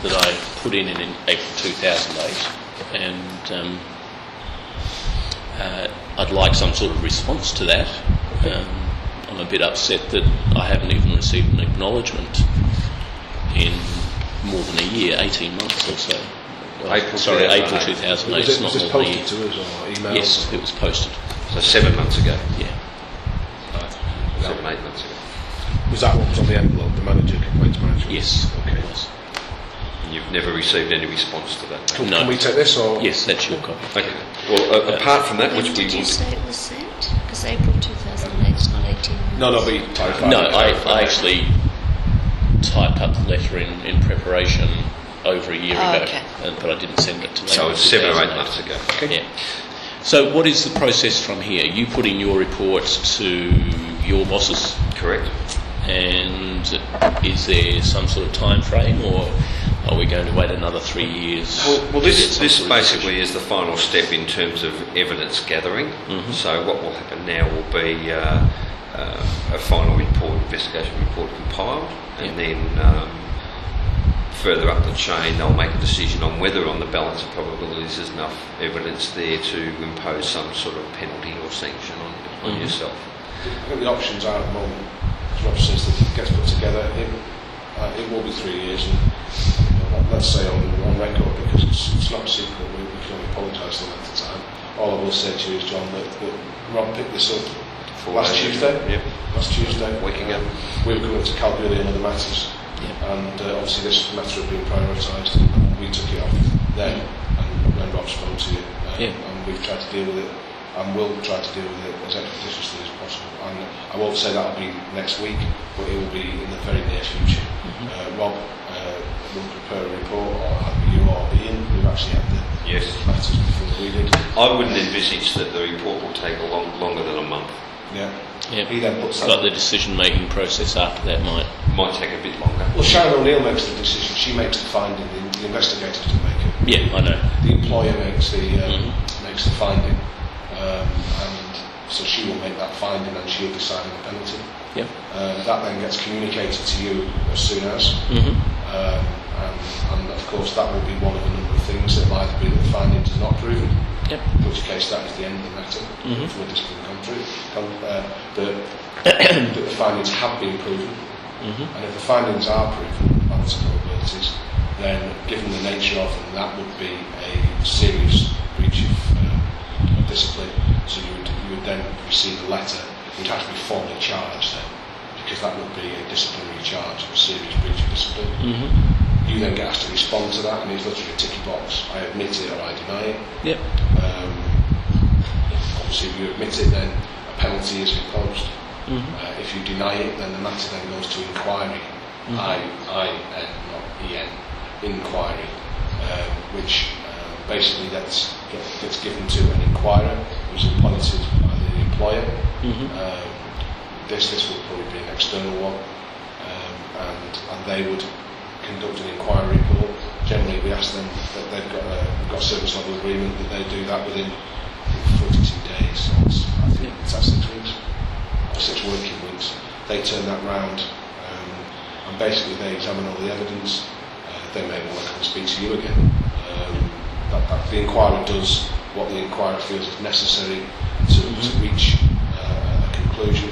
that I put in April 2008, and I'd like some sort of response to that. I'm a bit upset that I haven't even received an acknowledgement in more than a year, 18 months or so. Well, April April 2008. 2008. Was not this more than a posted year. to us or emailed? Yes, it was posted. So 7 months ago. Yeah. 7, 8 months ago. Was that what was on the envelope, the complaints manager? Yes. Okay. It was. And you've never received any response to that? Can, No. can we take this or? Yes, that's your copy. Okay. Well, apart from that, When which we did you would... say it was sent? Because April 2008 is not 18 months. No, but you clarified. No, I actually typed up the letter in preparation over a year ago, okay. but I didn't send it to them. So it's 7 or 8 months ago. Yeah. So what is the process from here? You put in your report to your bosses, Correct. and is there some sort of time frame, or are we going to wait another 3 years? Well, to get this some sort of basically is the final step in terms of evidence gathering. So what will happen now will be a final investigation report compiled, and then further up the chain they'll make a decision on whether on the balance of probabilities there's enough evidence there to impose some sort of penalty or sanction on yourself. I think the options are at the moment, as Rob says, that it gets put together. It will be 3 years, and let's say on record, because it's not a secret, we can only apologise for the length of time. All I will say to you is, John, that Rob picked this up last Tuesday. Yep. Last Tuesday. Week ago. We were going to Kalgoorlie and other matters, and obviously this matter had been prioritised, and we took it off then, and when Rob spoke to you, and we've tried to deal with it, and we'll try to deal with it as expeditiously as possible. And I won't say that'll be next week, but it will be in the very near future. Rob will prepare a report, or either you or Ian, who actually had the matters before we did. I wouldn't envisage that the report will take longer than a month. Yeah. He He then puts but the decision-making process after that Might take a bit longer. Well, Sharon O'Neill makes the decision. She makes the finding. The investigators don't make it. Yeah, I know. The employer makes the finding, and so she will make that finding, and she'll decide on the penalty. Yeah. That then gets communicated to you as soon as, and of course that will be one of a number of things. It might be that the findings are not proven. Yep. In which case that is the end of the matter for a disciplinary country. That the findings have been proven, and if the findings are proven, balance of probabilities, then given the nature of them, that would be a serious breach of discipline. So you would then receive a letter. You'd have to be formally charged then, because that would be a disciplinary charge of a serious breach of discipline. You then get asked to respond to that, and it's literally a ticky box. I admit it or I deny it. Yep. Obviously, if you admit it, then a penalty is imposed. If you deny it, then the matter then goes to inquiry. I-N, not E-N, inquiry, which basically gets given to an inquirer who's appointed by the employer. This will probably be an external one, and they would conduct an inquiry report. Generally, we ask them that they've got a service level agreement that they do that within 42 days. So I think it's 6 weeks, or 6 working weeks. They turn that round, and basically they examine all the evidence. They may want to come and speak to you again. The inquirer does what the inquirer feels is necessary to reach a conclusion.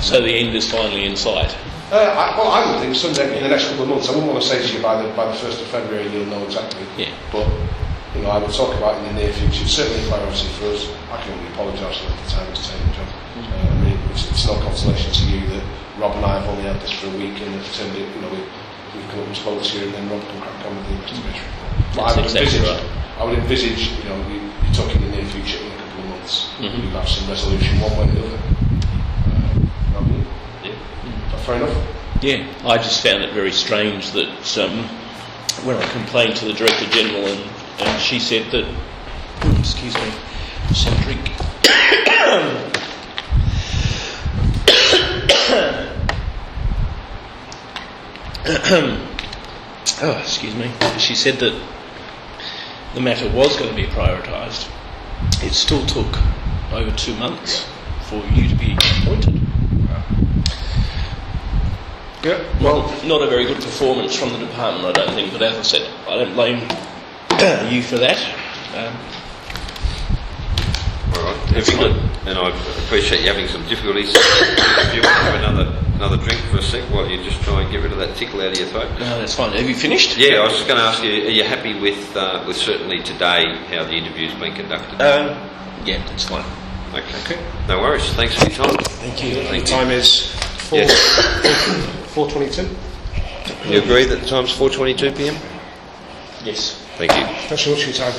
So the end is finally in sight. I would think someday in the next couple of months. I wouldn't want to say to you by the 1st of February you'll know exactly. Yeah. But I would talk about it in the near future. It's certainly a priority for us. I can only apologise for the time it's taken, John. I mean, it's no consolation to you that Rob and I have only had this for a week and have turned it. We've come up and spoke to you, and then Rob can crack on with the investigation. But I would envisage, you're talking in the near future in a couple of months. We'll have some resolution one way or the other. Fair enough? Yeah, I just found it very strange that when I complained to the Director General and she said that, excuse me, some drink. Oh, excuse me. She said that the matter was going to be prioritised. It still took over 2 months for you to be appointed. Yeah, well, not a very good performance from the department, I don't think, but as I said, I don't blame you for that. All right, excellent. And I appreciate you having some difficulties. If you want to have another drink for a sec while you just try and get rid of that tickle out of your throat. No, that's fine. Have you finished? Yeah, I was just going to ask you, are you happy with certainly today how the interview's been conducted? Yeah, that's fine. Okay. No worries. Thanks for your time. Thank you. the time is 4:22. You agree that the time's 4:22 p.m? Yes. Thank you. Thanks so much for your time.